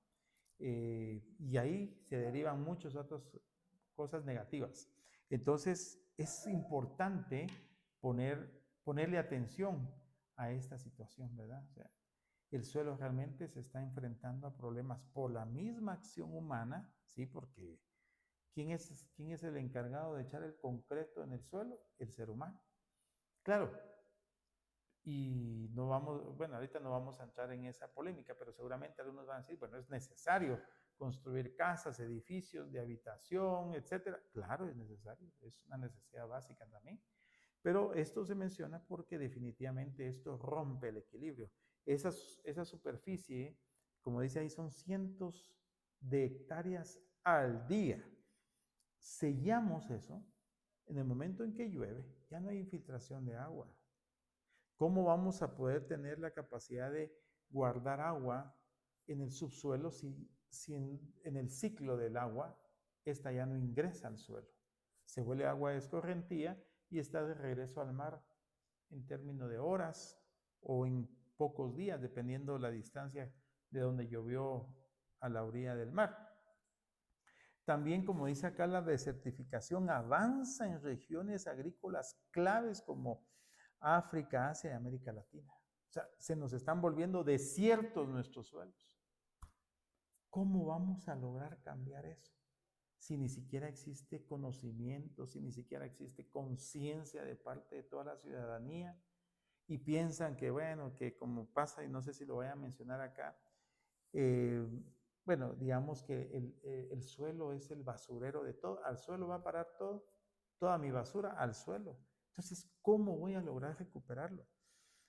y ahí se derivan muchas otras cosas negativas. Entonces es importante ponerle atención a esta situación, ¿verdad? O sea, el suelo realmente se está enfrentando a problemas por la misma acción humana, ¿sí? Porque ¿quién es el encargado de echar el concreto en el suelo? El ser humano. Claro, y no vamos, bueno, ahorita no vamos a entrar en esa polémica, pero seguramente algunos van a decir, bueno, es necesario construir casas, edificios de habitación, etcétera. Claro, es necesario, es una necesidad básica también. Pero esto se menciona porque definitivamente esto rompe el equilibrio. Esa superficie, como dice ahí, son cientos de hectáreas al día. Sellamos eso, en el momento en que llueve, ya no hay infiltración de agua. ¿Cómo vamos a poder tener la capacidad de guardar agua en el subsuelo si en el ciclo del agua esta ya no ingresa al suelo? Se vuelve agua de escorrentía y está de regreso al mar en términos de horas o en pocos días, dependiendo la distancia de donde llovió a la orilla del mar. También, como dice acá, la desertificación avanza en regiones agrícolas claves como África, Asia y América Latina. O sea, se nos están volviendo desiertos nuestros suelos. ¿Cómo vamos a lograr cambiar eso? Si ni siquiera existe conocimiento, si ni siquiera existe conciencia de parte de toda la ciudadanía, y piensan que, bueno, que como pasa, y no sé si lo voy a mencionar acá, eh, bueno, digamos que el suelo es el basurero de todo, al suelo va a parar todo, toda mi basura al suelo. Entonces, ¿cómo voy a lograr recuperarlo?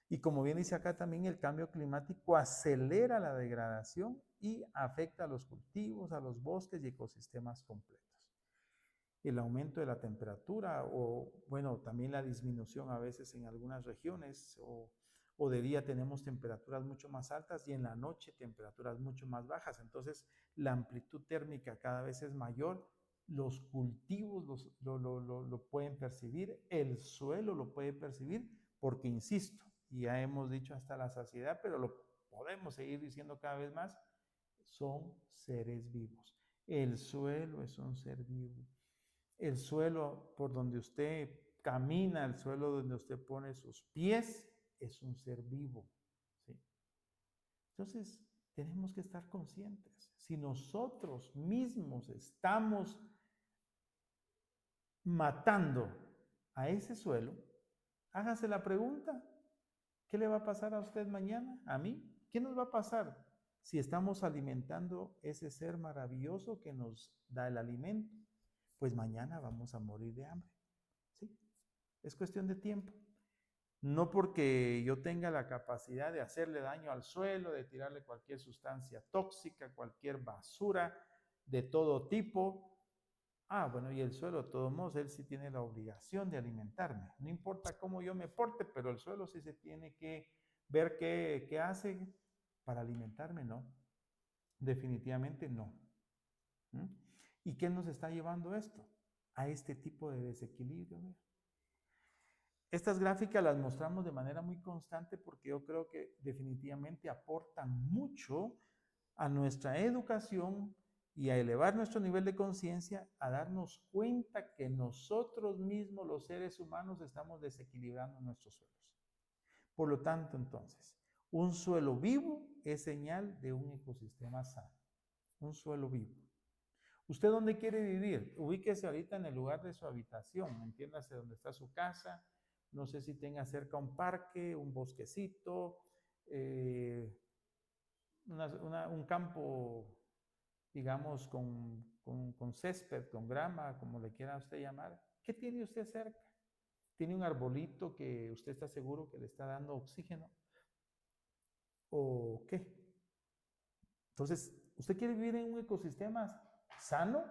Y como bien dice acá también, el cambio climático acelera la degradación y afecta a los cultivos, a los bosques y ecosistemas completos. El aumento de la temperatura o, bueno, también la disminución a veces en algunas regiones o de día tenemos temperaturas mucho más altas y en la noche temperaturas mucho más bajas. Entonces, la amplitud térmica cada vez es mayor. Los cultivos lo pueden percibir, el suelo lo puede percibir, porque insisto, y ya hemos dicho hasta la saciedad, pero lo podemos seguir diciendo cada vez más, son seres vivos. El suelo es un ser vivo. El suelo por donde usted camina, el suelo donde usted pone sus pies, es un ser vivo. ¿Sí? Entonces, tenemos que estar conscientes. Si nosotros mismos estamos matando a ese suelo, hágase la pregunta, ¿qué le va a pasar a usted mañana? ¿A mí? ¿Qué nos va a pasar si estamos alimentando ese ser maravilloso que nos da el alimento? Pues mañana vamos a morir de hambre. ¿Sí? Es cuestión de tiempo. No porque yo tenga la capacidad de hacerle daño al suelo, de tirarle cualquier sustancia tóxica, cualquier basura de todo tipo. Ah, bueno, y el suelo, de todos modos, él sí tiene la obligación de alimentarme. No importa cómo yo me porte, pero el suelo sí se tiene que ver qué hace para alimentarme, ¿no? Definitivamente no. ¿Mm? ¿Y qué nos está llevando esto? A este tipo de desequilibrio. ¿Ve? Estas gráficas las mostramos de manera muy constante porque yo creo que definitivamente aportan mucho a nuestra educación y a elevar nuestro nivel de conciencia, a darnos cuenta que nosotros mismos, los seres humanos, estamos desequilibrando nuestros suelos. Por lo tanto, entonces, un suelo vivo es señal de un ecosistema sano. Un suelo vivo. ¿Usted dónde quiere vivir? Ubíquese ahorita en el lugar de su habitación, entiéndase dónde está su casa, no sé si tenga cerca un parque, un bosquecito, un campo, digamos, con césped, con grama, como le quiera usted llamar. ¿Qué tiene usted cerca? ¿Tiene un arbolito que usted está seguro que le está dando oxígeno? ¿O qué? Entonces, ¿usted quiere vivir en un ecosistema sano?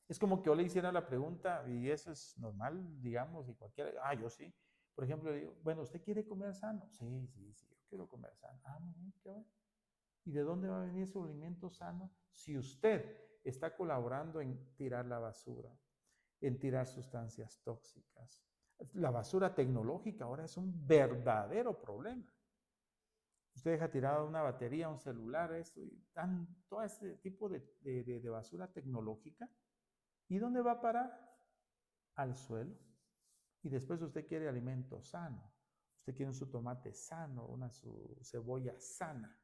Es como que yo le hiciera la pregunta, y eso es normal, digamos, y cualquiera, yo sí. Por ejemplo, le digo, bueno, ¿usted quiere comer sano? Sí, sí, sí, yo quiero comer sano. Muy bien, qué bueno. ¿Y de dónde va a venir ese alimento sano? Si usted está colaborando en tirar la basura, en tirar sustancias tóxicas. La basura tecnológica ahora es un verdadero problema. Usted deja tirada una batería, un celular, esto, y todo ese tipo de basura tecnológica. ¿Y dónde va a parar? Al suelo. Y después usted quiere alimento sano. Usted quiere su tomate sano, su cebolla sana,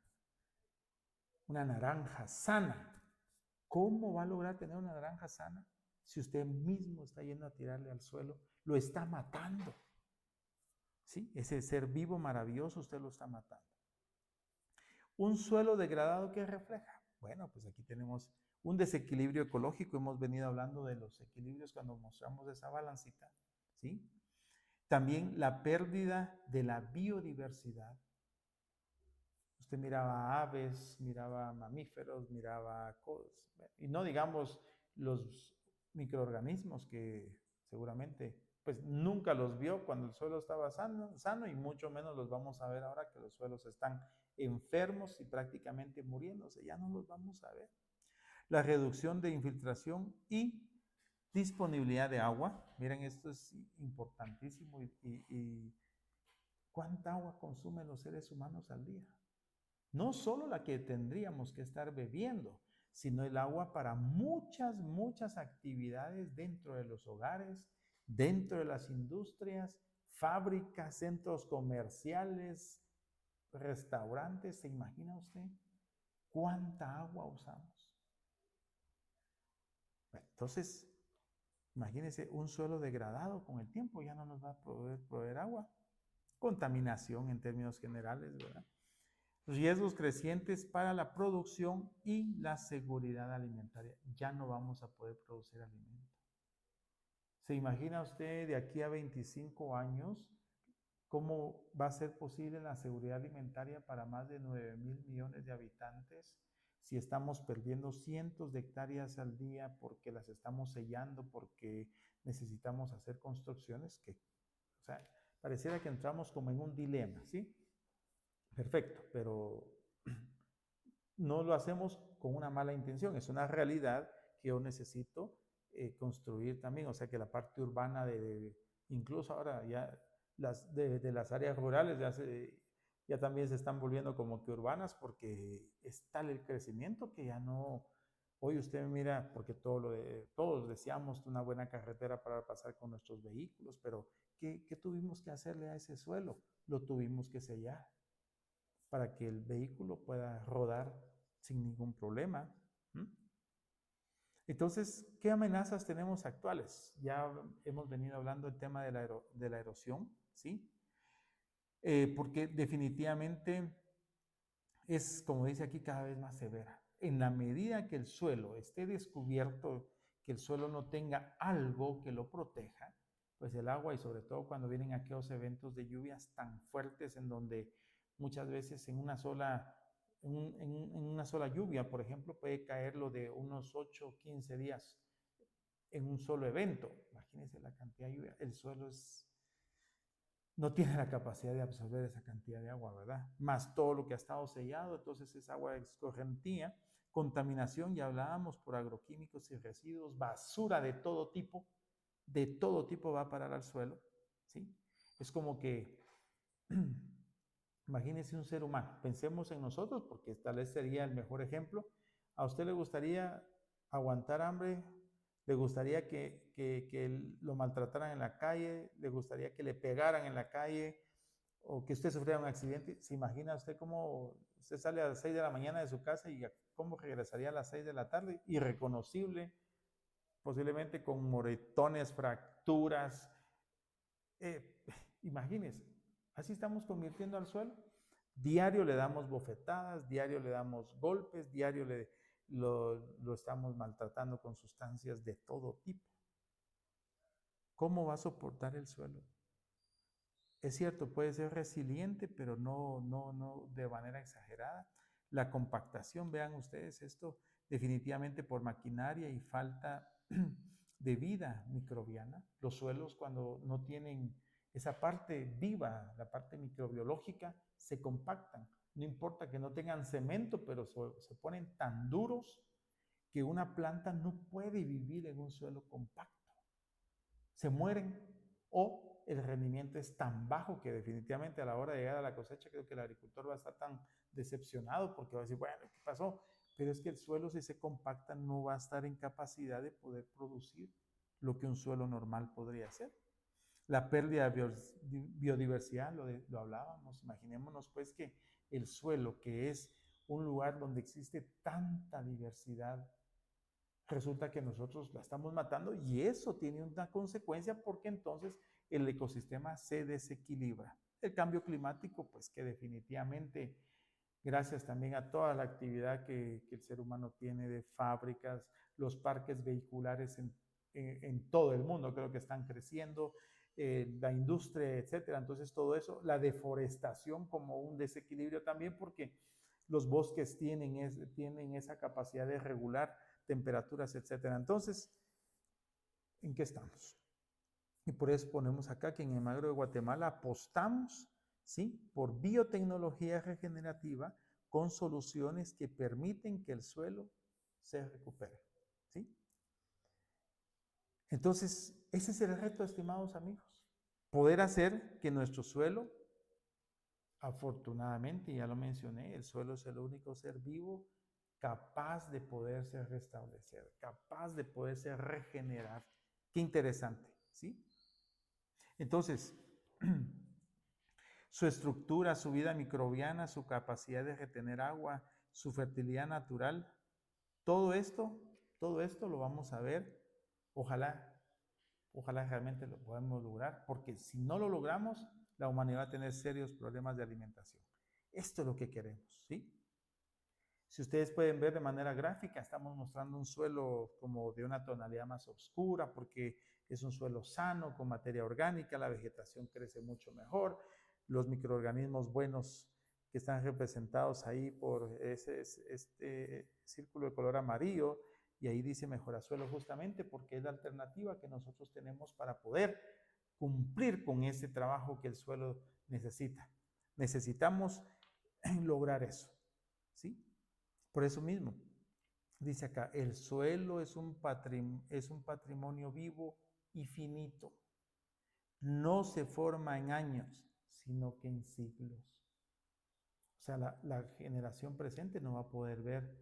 una naranja sana. ¿Cómo va a lograr tener una naranja sana si usted mismo está yendo a tirarle al suelo? Lo está matando. ¿Sí? Ese ser vivo maravilloso usted lo está matando. Un suelo degradado, ¿qué refleja? Bueno, pues aquí tenemos un desequilibrio ecológico. Hemos venido hablando de los equilibrios cuando mostramos esa balancita. ¿Sí? También la pérdida de la biodiversidad. Usted miraba aves, miraba mamíferos, miraba cosas, y no digamos los microorganismos que seguramente pues nunca los vio cuando el suelo estaba sano y mucho menos los vamos a ver ahora que los suelos están enfermos y prácticamente muriéndose, ya no los vamos a ver. La reducción de infiltración y disponibilidad de agua, miren, esto es importantísimo y ¿cuánta agua consumen los seres humanos al día? No solo la que tendríamos que estar bebiendo, sino el agua para muchas, muchas actividades dentro de los hogares, dentro de las industrias, fábricas, centros comerciales, restaurantes. ¿Se imagina usted cuánta agua usamos? Bueno, entonces, imagínese un suelo degradado con el tiempo, ya no nos va a proveer agua. Contaminación en términos generales, ¿verdad? Riesgos crecientes para la producción y la seguridad alimentaria. Ya no vamos a poder producir alimento. ¿Se imagina usted de aquí a 25 años cómo va a ser posible la seguridad alimentaria para más de 9.000 millones de habitantes si estamos perdiendo cientos de hectáreas al día porque las estamos sellando, porque necesitamos hacer construcciones que, o sea, pareciera que entramos como en un dilema, ¿sí? Perfecto, pero no lo hacemos con una mala intención, es una realidad que yo necesito construir también, o sea que la parte urbana incluso ahora ya de las áreas rurales ya también se están volviendo como que urbanas porque es tal el crecimiento que ya no, hoy usted mira, porque todos deseamos una buena carretera para pasar con nuestros vehículos, pero ¿qué tuvimos que hacerle a ese suelo? Lo tuvimos que sellar para que el vehículo pueda rodar sin ningún problema. ¿Mm? Entonces, ¿qué amenazas tenemos actuales? Ya hemos venido hablando del tema de la erosión, ¿sí? Porque definitivamente es, como dice aquí, cada vez más severa. En la medida que el suelo esté descubierto, que el suelo no tenga algo que lo proteja, pues el agua y sobre todo cuando vienen aquellos eventos de lluvias tan fuertes en donde muchas veces en una sola lluvia, por ejemplo, puede caer lo de unos 8 o 15 días en un solo evento. Imagínense la cantidad de lluvia. El suelo no tiene la capacidad de absorber esa cantidad de agua, ¿verdad? Más todo lo que ha estado sellado, entonces es agua escorrentía, contaminación, ya hablábamos, por agroquímicos y residuos, basura de todo tipo va a parar al suelo, ¿sí? Es como que, imagínense un ser humano, pensemos en nosotros, porque tal vez sería el mejor ejemplo. ¿A usted le gustaría aguantar hambre? ¿Le gustaría que lo maltrataran en la calle? ¿Le gustaría que le pegaran en la calle? ¿O que usted sufriera un accidente? ¿Se imagina usted cómo usted sale a las 6 de la mañana de su casa y cómo regresaría a las 6 de la tarde? Irreconocible, posiblemente con moretones, fracturas. Eh, Imagínense, así estamos convirtiendo al suelo. Diario le damos bofetadas, diario le damos golpes, diario lo estamos maltratando con sustancias de todo tipo. ¿Cómo va a soportar el suelo? Es cierto, puede ser resiliente, pero no de manera exagerada. La compactación, vean ustedes esto, definitivamente por maquinaria y falta de vida microbiana. Los suelos cuando no tienen esa parte viva, la parte microbiológica, se compactan. No importa que no tengan cemento, pero se ponen tan duros que una planta no puede vivir en un suelo compacto. Se mueren o el rendimiento es tan bajo que definitivamente a la hora de llegar a la cosecha creo que el agricultor va a estar tan decepcionado porque va a decir, bueno, ¿qué pasó? Pero es que el suelo si se compacta no va a estar en capacidad de poder producir lo que un suelo normal podría hacer. La pérdida de biodiversidad, lo hablábamos, imaginémonos pues que el suelo, que es un lugar donde existe tanta diversidad, resulta que nosotros la estamos matando y eso tiene una consecuencia porque entonces el ecosistema se desequilibra. El cambio climático, pues que definitivamente, gracias también a toda la actividad que el ser humano tiene de fábricas, los parques vehiculares en todo el mundo creo que están creciendo, la industria, etcétera. Entonces todo eso, la deforestación como un desequilibrio también porque los bosques tienen esa capacidad de regular temperaturas, etcétera. Entonces, ¿en qué estamos? Y por eso ponemos acá que en el Magro de Guatemala apostamos, ¿sí?, por biotecnología regenerativa con soluciones que permiten que el suelo se recupere, ¿sí? Entonces, ese es el reto, estimados amigos, poder hacer que nuestro suelo, afortunadamente, ya lo mencioné, el suelo es el único ser vivo capaz de poderse restablecer, capaz de poderse regenerar. Qué interesante, ¿sí? Entonces, su estructura, su vida microbiana, su capacidad de retener agua, su fertilidad natural, todo esto lo vamos a ver. Ojalá, ojalá realmente lo podamos lograr, porque si no lo logramos, la humanidad va a tener serios problemas de alimentación. Esto es lo que queremos, ¿sí? Si ustedes pueden ver de manera gráfica, estamos mostrando un suelo como de una tonalidad más oscura porque es un suelo sano, con materia orgánica, la vegetación crece mucho mejor, los microorganismos buenos que están representados ahí por este círculo de color amarillo, y ahí dice mejorasuelo justamente porque es la alternativa que nosotros tenemos para poder cumplir con ese trabajo que el suelo necesita. Necesitamos lograr eso, ¿sí? Por eso mismo, dice acá, el suelo es un patrimonio vivo y finito. No se forma en años, sino que en siglos. O sea, la generación presente no va a poder ver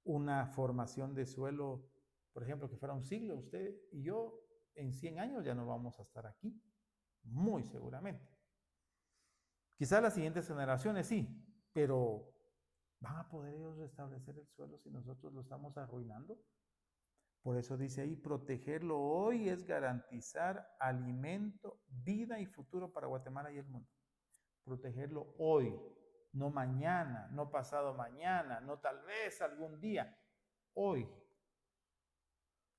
una formación de suelo, por ejemplo, que fuera un siglo. Usted y yo en 100 años ya no vamos a estar aquí, muy seguramente. Quizás las siguientes generaciones sí, pero ¿van a poder ellos restablecer el suelo si nosotros lo estamos arruinando? Por eso dice ahí, protegerlo hoy es garantizar alimento, vida y futuro para Guatemala y el mundo. Protegerlo hoy, no mañana, no pasado mañana, no tal vez algún día, hoy.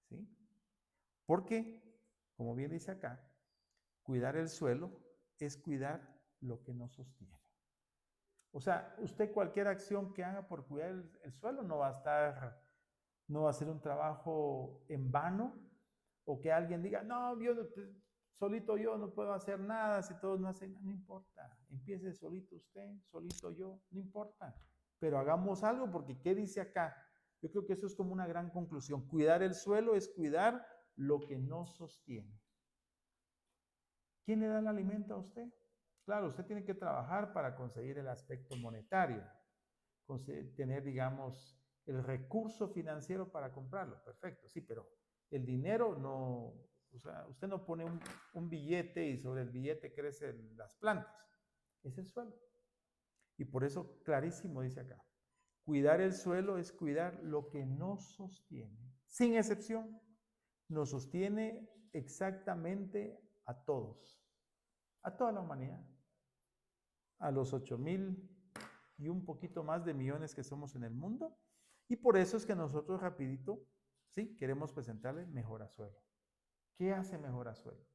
¿Sí? Porque, como bien dice acá, cuidar el suelo es cuidar lo que nos sostiene. O sea, usted cualquier acción que haga por cuidar el suelo no va a estar, no va a ser un trabajo en vano, o que alguien diga, no, yo solito yo no puedo hacer nada, si todos no hacen nada, no importa, empiece solito usted, solito yo, no importa, pero hagamos algo porque ¿qué dice acá? Yo creo que eso es como una gran conclusión. Cuidar el suelo es cuidar lo que nos sostiene. ¿Quién le da el alimento a usted? Claro, usted tiene que trabajar para conseguir el aspecto monetario, tener, digamos, el recurso financiero para comprarlo, perfecto, sí, pero el dinero no, o sea, usted no pone un billete y sobre el billete crecen las plantas, es el suelo. Y por eso, clarísimo dice acá, cuidar el suelo es cuidar lo que nos sostiene, sin excepción, nos sostiene exactamente a todos, a toda la humanidad, a los 8,000 y un poquito más de millones que somos en el mundo. Y por eso es que nosotros rapidito, sí, queremos presentarle Mejorasuelo. ¿Qué hace Mejorasuelo?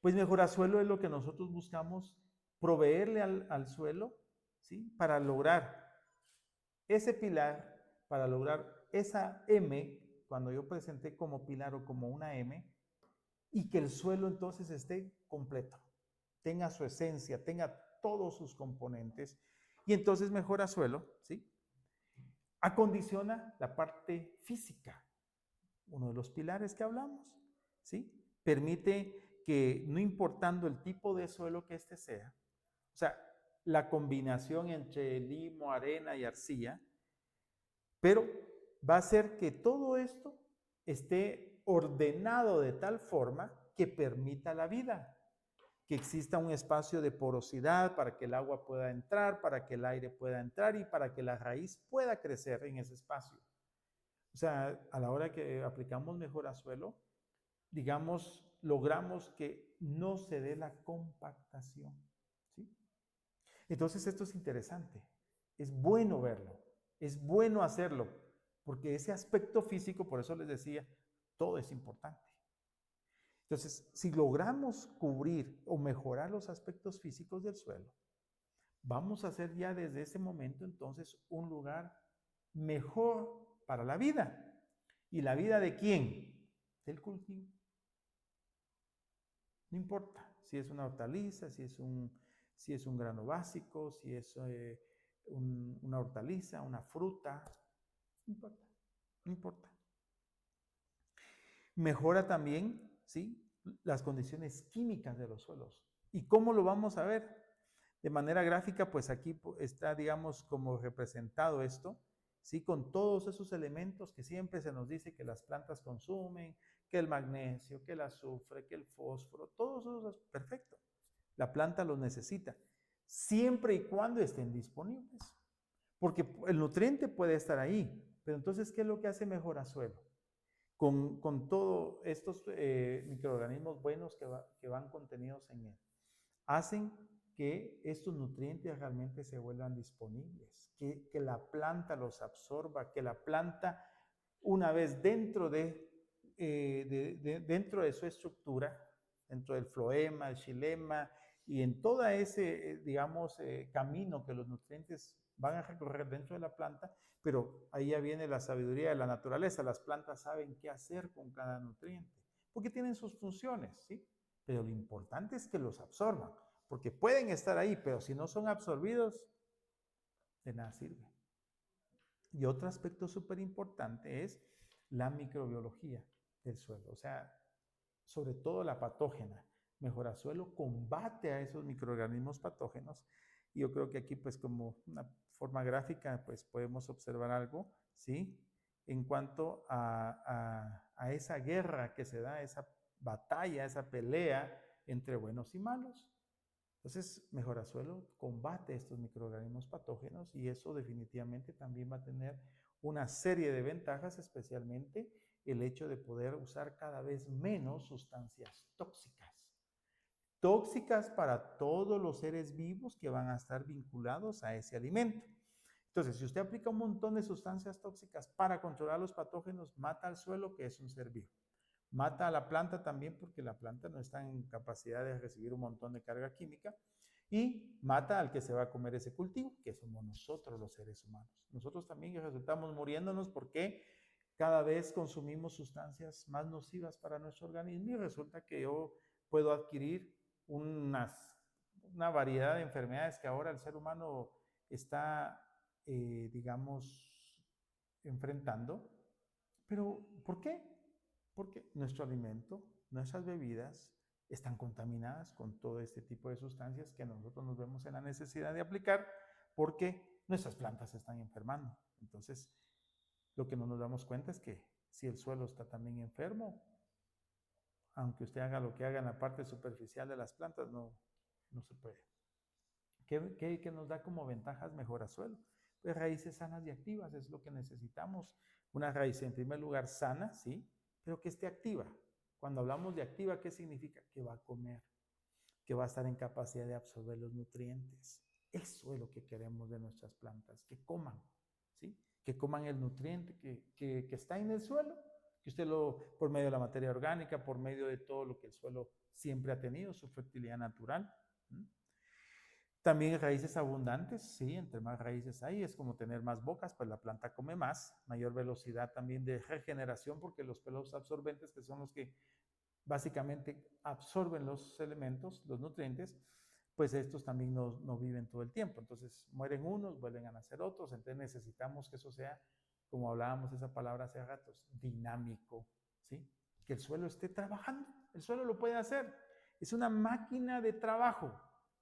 Pues mejorasuelo es lo que nosotros buscamos proveerle al suelo, ¿sí? Para lograr ese pilar, para lograr esa M, cuando yo presenté como pilar o como una M, y que el suelo entonces esté completo, tenga su esencia, tenga todos sus componentes, y entonces mejorasuelo, ¿sí? Acondiciona la parte física, uno de los pilares que hablamos, ¿sí? Permite que no importando el tipo de suelo que este sea, o sea, la combinación entre limo, arena y arcilla, pero va a hacer que todo esto esté ordenado de tal forma que permita la vida, que exista un espacio de porosidad para que el agua pueda entrar, para que el aire pueda entrar y para que la raíz pueda crecer en ese espacio. O sea, a la hora que aplicamos mejorasuelo, digamos, logramos que no se dé la compactación, ¿sí? Entonces esto es interesante, es bueno verlo, es bueno hacerlo, porque ese aspecto físico, por eso les decía, todo es importante. Entonces, si logramos cubrir o mejorar los aspectos físicos del suelo, vamos a hacer ya desde ese momento entonces un lugar mejor para la vida. ¿Y la vida de quién? Del cultivo. No importa si es una hortaliza, si es un grano básico, si es una hortaliza, una fruta, no importa, no importa. Mejora también, ¿sí?, las condiciones químicas de los suelos. ¿Y cómo lo vamos a ver? De manera gráfica, pues aquí está, digamos, como representado esto, ¿sí? Con todos esos elementos que siempre se nos dice que las plantas consumen, que el magnesio, que el azufre, que el fósforo, todos esos, perfecto. La planta los necesita, siempre y cuando estén disponibles. Porque el nutriente puede estar ahí, pero entonces, ¿qué es lo que hace mejorasuelo? Con todos estos microorganismos buenos que van contenidos en él, hacen que estos nutrientes realmente se vuelvan disponibles, que la planta los absorba, que la planta, una vez dentro de su estructura, dentro del floema, el xilema y en todo ese, digamos, camino que los nutrientes van a recorrer dentro de la planta, pero ahí ya viene la sabiduría de la naturaleza. Las plantas saben qué hacer con cada nutriente, porque tienen sus funciones, ¿sí? Pero lo importante es que los absorban, porque pueden estar ahí, pero si no son absorbidos, de nada sirve. Y otro aspecto súper importante es la microbiología del suelo, o sea, sobre todo la patógena. Mejorasuelo combate a esos microorganismos patógenos. Y yo creo que aquí, pues como una forma gráfica, pues podemos observar algo, ¿sí? En cuanto a esa guerra que se da, esa batalla, esa pelea entre buenos y malos. Entonces, mejorasuelo combate estos microorganismos patógenos y eso definitivamente también va a tener una serie de ventajas, especialmente el hecho de poder usar cada vez menos sustancias tóxicas. Tóxicas para todos los seres vivos que van a estar vinculados a ese alimento. Entonces, si usted aplica un montón de sustancias tóxicas para controlar los patógenos, mata al suelo, que es un ser vivo. Mata a la planta también porque la planta no está en capacidad de recibir un montón de carga química. Y mata al que se va a comer ese cultivo, que somos nosotros los seres humanos. Nosotros también resultamos muriéndonos porque cada vez consumimos sustancias más nocivas para nuestro organismo y resulta que yo puedo adquirir una variedad de enfermedades que ahora el ser humano está, digamos, enfrentando. Pero, ¿por qué? Porque nuestro alimento, nuestras bebidas están contaminadas con todo este tipo de sustancias que nosotros nos vemos en la necesidad de aplicar porque nuestras plantas se están enfermando. Entonces, lo que no nos damos cuenta es que si el suelo está también enfermo, aunque usted haga lo que haga en la parte superficial de las plantas, no se puede. ¿Qué nos da como ventajas mejorasuelo? Pues raíces sanas y activas es lo que necesitamos. Una raíz, en primer lugar, sana, ¿sí? Pero que esté activa. Cuando hablamos de activa, ¿qué significa? Que va a comer, que va a estar en capacidad de absorber los nutrientes. Eso es lo que queremos de nuestras plantas, que coman, ¿sí? Que coman el nutriente que está en el suelo, que usted por medio de la materia orgánica, por medio de todo lo que el suelo siempre ha tenido, su fertilidad natural. También raíces abundantes, sí, entre más raíces hay, es como tener más bocas, pues la planta come más, mayor velocidad también de regeneración, porque los pelos absorbentes, que son los que básicamente absorben los elementos, los nutrientes, pues estos también no viven todo el tiempo. Entonces mueren unos, vuelven a nacer otros, entonces necesitamos que eso sea, como hablábamos esa palabra hace ratos, dinámico, ¿sí? Que el suelo esté trabajando, el suelo lo puede hacer, es una máquina de trabajo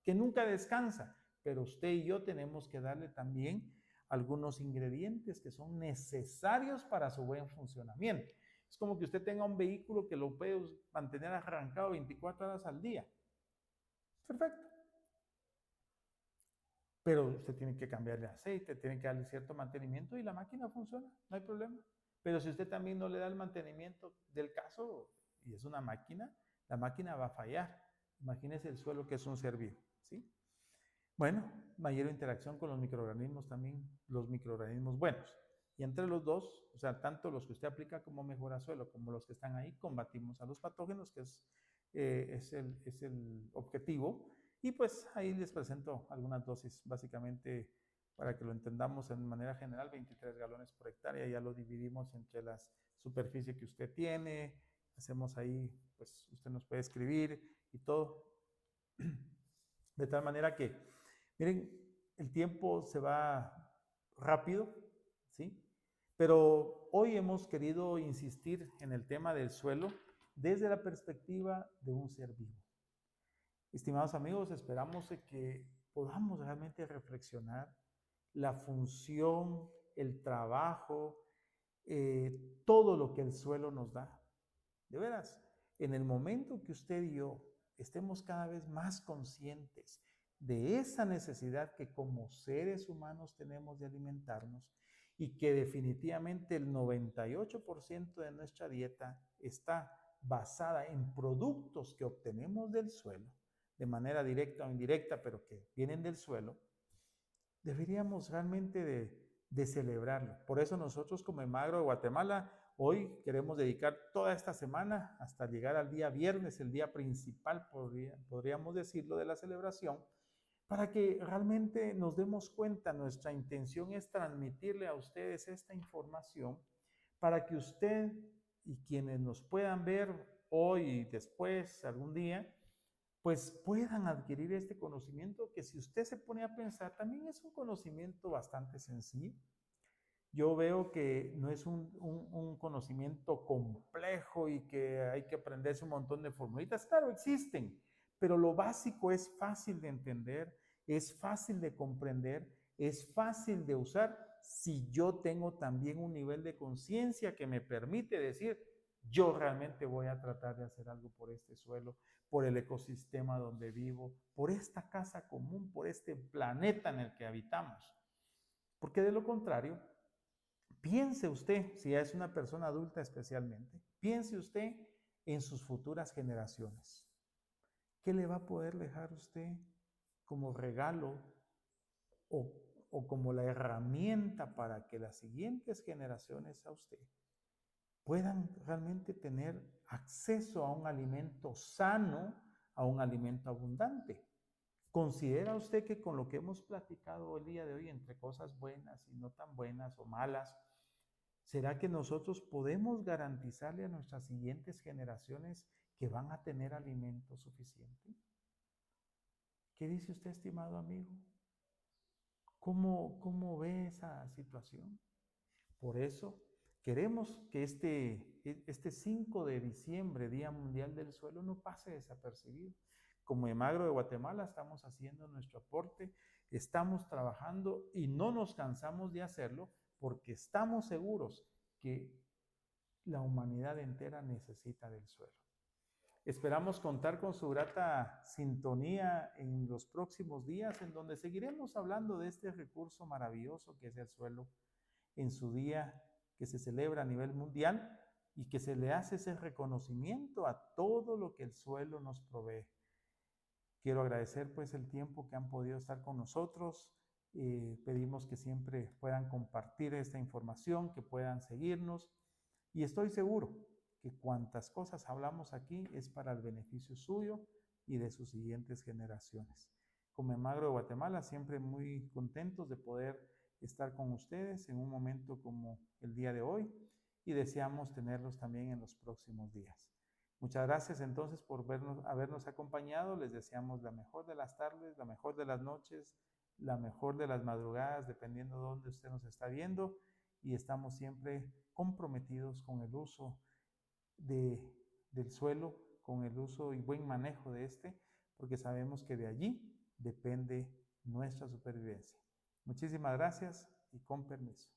que nunca descansa, pero usted y yo tenemos que darle también algunos ingredientes que son necesarios para su buen funcionamiento. Es como que usted tenga un vehículo que lo puede mantener arrancado 24 horas al día. Perfecto. Pero usted tiene que cambiarle aceite, tiene que darle cierto mantenimiento y la máquina funciona, no hay problema. Pero si usted también no le da el mantenimiento del caso y es una máquina, la máquina va a fallar. Imagínese el suelo que es un ser vivo, ¿sí? Bueno, mayor interacción con los microorganismos también, los microorganismos buenos. Y entre los dos, o sea, tanto los que usted aplica como mejora suelo, como los que están ahí, combatimos a los patógenos, que es el objetivo. Y pues ahí les presento algunas dosis, básicamente para que lo entendamos en manera general, 23 galones por hectárea, ya lo dividimos entre las superficie que usted tiene, hacemos ahí, pues usted nos puede escribir y todo, de tal manera que, miren, el tiempo se va rápido, ¿sí? Pero hoy hemos querido insistir en el tema del suelo desde la perspectiva de un ser vivo. Estimados amigos, esperamos que podamos realmente reflexionar la función, el trabajo, todo lo que el suelo nos da. De veras, en el momento que usted y yo estemos cada vez más conscientes de esa necesidad que como seres humanos tenemos de alimentarnos y que definitivamente el 98% de nuestra dieta está basada en productos que obtenemos del suelo, de manera directa o indirecta, pero que vienen del suelo, deberíamos realmente de celebrarlo. Por eso nosotros como Emagro de Guatemala hoy queremos dedicar toda esta semana hasta llegar al día viernes, el día principal, podríamos decirlo, de la celebración, para que realmente nos demos cuenta. Nuestra intención es transmitirle a ustedes esta información para que usted y quienes nos puedan ver hoy y después, algún día, pues puedan adquirir este conocimiento que, si usted se pone a pensar, también es un conocimiento bastante sencillo. Yo veo que no es un conocimiento complejo y que hay que aprenderse un montón de formulitas. Claro, existen, pero lo básico es fácil de entender, es fácil de comprender, es fácil de usar si yo tengo también un nivel de conciencia que me permite decir, yo realmente voy a tratar de hacer algo por este suelo, por el ecosistema donde vivo, por esta casa común, por este planeta en el que habitamos. Porque de lo contrario, piense usted, si es una persona adulta especialmente, piense usted en sus futuras generaciones. ¿Qué le va a poder dejar usted como regalo o, o como la herramienta para que las siguientes generaciones a usted puedan realmente tener acceso a un alimento sano, a un alimento abundante? ¿Considera usted que con lo que hemos platicado el día de hoy, entre cosas buenas y no tan buenas o malas, será que nosotros podemos garantizarle a nuestras siguientes generaciones que van a tener alimento suficiente? ¿Qué dice usted, estimado amigo? ¿Cómo ve esa situación? Por eso queremos que este 5 de diciembre, Día Mundial del Suelo, no pase desapercibido. Como Emagro de Guatemala estamos haciendo nuestro aporte, estamos trabajando y no nos cansamos de hacerlo porque estamos seguros que la humanidad entera necesita del suelo. Esperamos contar con su grata sintonía en los próximos días, en donde seguiremos hablando de este recurso maravilloso que es el suelo, en su día que se celebra a nivel mundial y que se le hace ese reconocimiento a todo lo que el suelo nos provee. Quiero agradecer pues el tiempo que han podido estar con nosotros. Pedimos que siempre puedan compartir esta información, que puedan seguirnos. Y estoy seguro que cuantas cosas hablamos aquí es para el beneficio suyo y de sus siguientes generaciones. Como Emagro de Guatemala, siempre muy contentos de poder estar con ustedes en un momento como el día de hoy y deseamos tenerlos también en los próximos días. Muchas gracias entonces por habernos acompañado. Les deseamos la mejor de las tardes, la mejor de las noches, la mejor de las madrugadas, dependiendo de dónde usted nos está viendo. Y estamos siempre comprometidos con el uso del suelo, con el uso y buen manejo de este, porque sabemos que de allí depende nuestra supervivencia. Muchísimas gracias y con permiso.